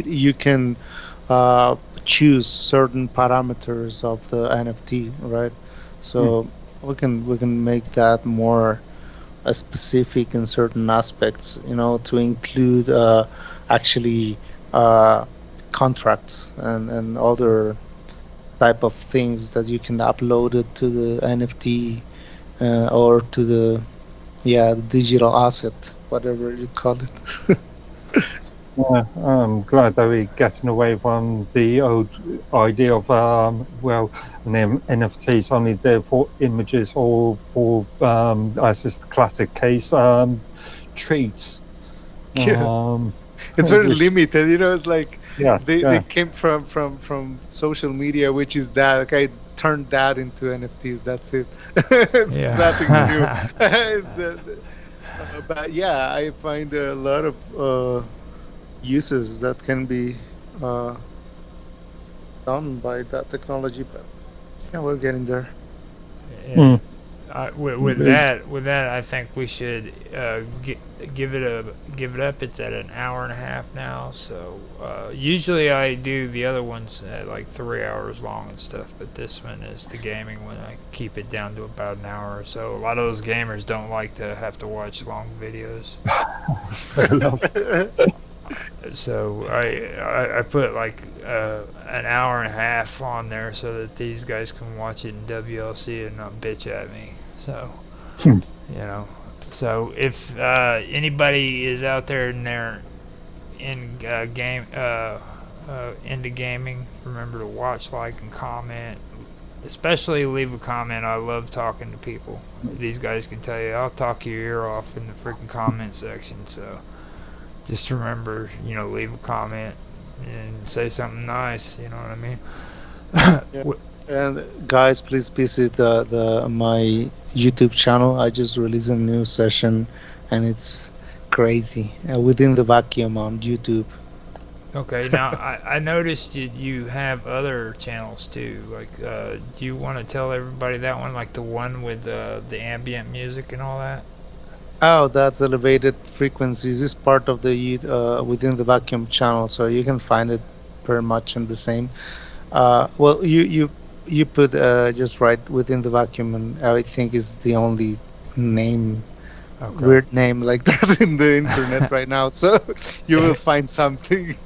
you can uh, choose certain parameters of the NFT, right? So we can make that more specific in certain aspects, to include actually uh, contracts and other type of things that you can upload it to the NFT or to the digital asset, whatever you call it. Yeah, I'm glad that we're getting away from the old idea of an NFT is only there for images or for as is the classic case, treats. Yeah. Um, It's very which, limited, it's like yeah, they came from social media, which is that, okay, turn that into NFTs, that's it. It's nothing new. Yeah. It's but yeah, I find a lot of uses that can be uh, done by that technology, but yeah, we're getting there. And with Indeed. that, I think we should give it up. It's at an hour and a half now. So usually I do the other ones at like 3 hours long and stuff, but this one is the gaming one. I keep it down to about an hour or so. A lot of those gamers don't like to have to watch long videos. So I put like an hour and a half on there so that these guys can watch it in WLC and not bitch at me. So so if anybody is out there and they're in into gaming, remember to watch, like, and comment. Especially leave a comment. I love talking to people. These guys can tell you I'll talk your ear off in the freaking comment section. So just remember, leave a comment and say something nice. You know what I mean? Yeah. And guys, please visit the my YouTube channel. I just released a new session, and it's crazy. Within the Vacuum on YouTube. Okay, now I noticed you have other channels too. Like, do you want to tell everybody that one, like the one with the ambient music and all that? Oh, that's elevated frequencies. Is part of the within the Vacuum channel, so you can find it pretty much in the same. Well, you put just right within the Vacuum, and I think is the only name, Okay. weird name like that in the internet right now. So you will find something.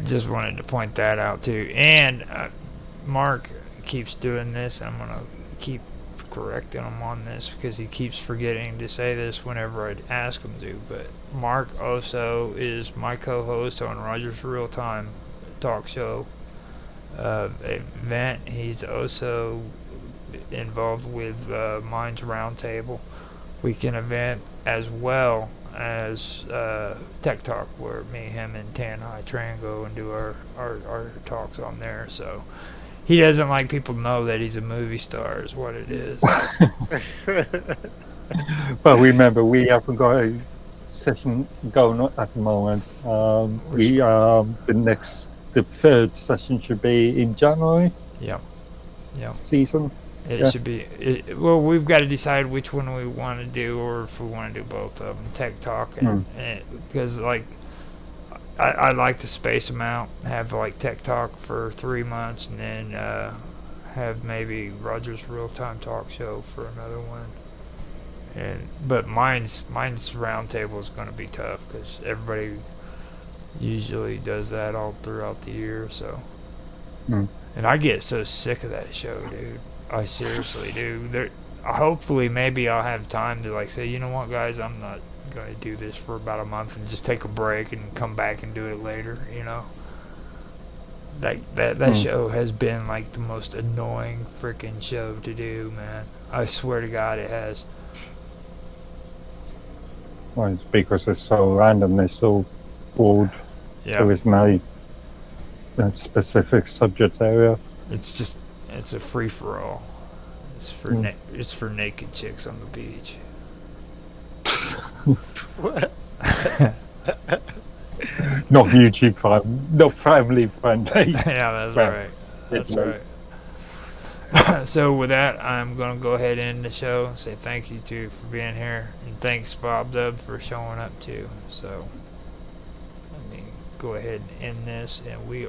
Just wanted to point that out too. And Mark keeps doing this. I'm gonna keep correcting him on this because he keeps forgetting to say this whenever I ask him to. But Mark also is my co-host on Roger's Real Time talk show event. He's also involved with Minds Roundtable weekend event, as well as Tech Talk, where me, him, and Tan High Tran go and do our talks on there. So he doesn't like people to know that he's a movie star, is what it is. But remember, we haven't got a session going on at the moment. The third session should be in January. Yep. Season. It should be. Well, we've got to decide which one we want to do, or if we want to do both of them. Tech Talk, because like I like to space them out. Have like Tech Talk for 3 months, and then have maybe Roger's Real Time Talk Show for another one. But mine's roundtable is going to be tough because everybody usually does that all throughout the year. So, and I get so sick of that show, dude. I seriously do. Hopefully, maybe I'll have time to like say, you know what, guys, I'm not going to do this for about a month and just take a break and come back and do it later. That show has been like the most annoying freaking show to do, man. I swear to God, it has. Well, it's because it's so random. They're so broad. Yeah. There isn't a specific subject area. It's a free for all. It's for naked chicks on the beach. What? not YouTube friendly, not family friendly. Yeah, that's Well, right. That's you know. right. So with that, I'm gonna go ahead and end the show and say thank you to for being here, and thanks Bob Dub for showing up too. So let me go ahead and end this, and we are.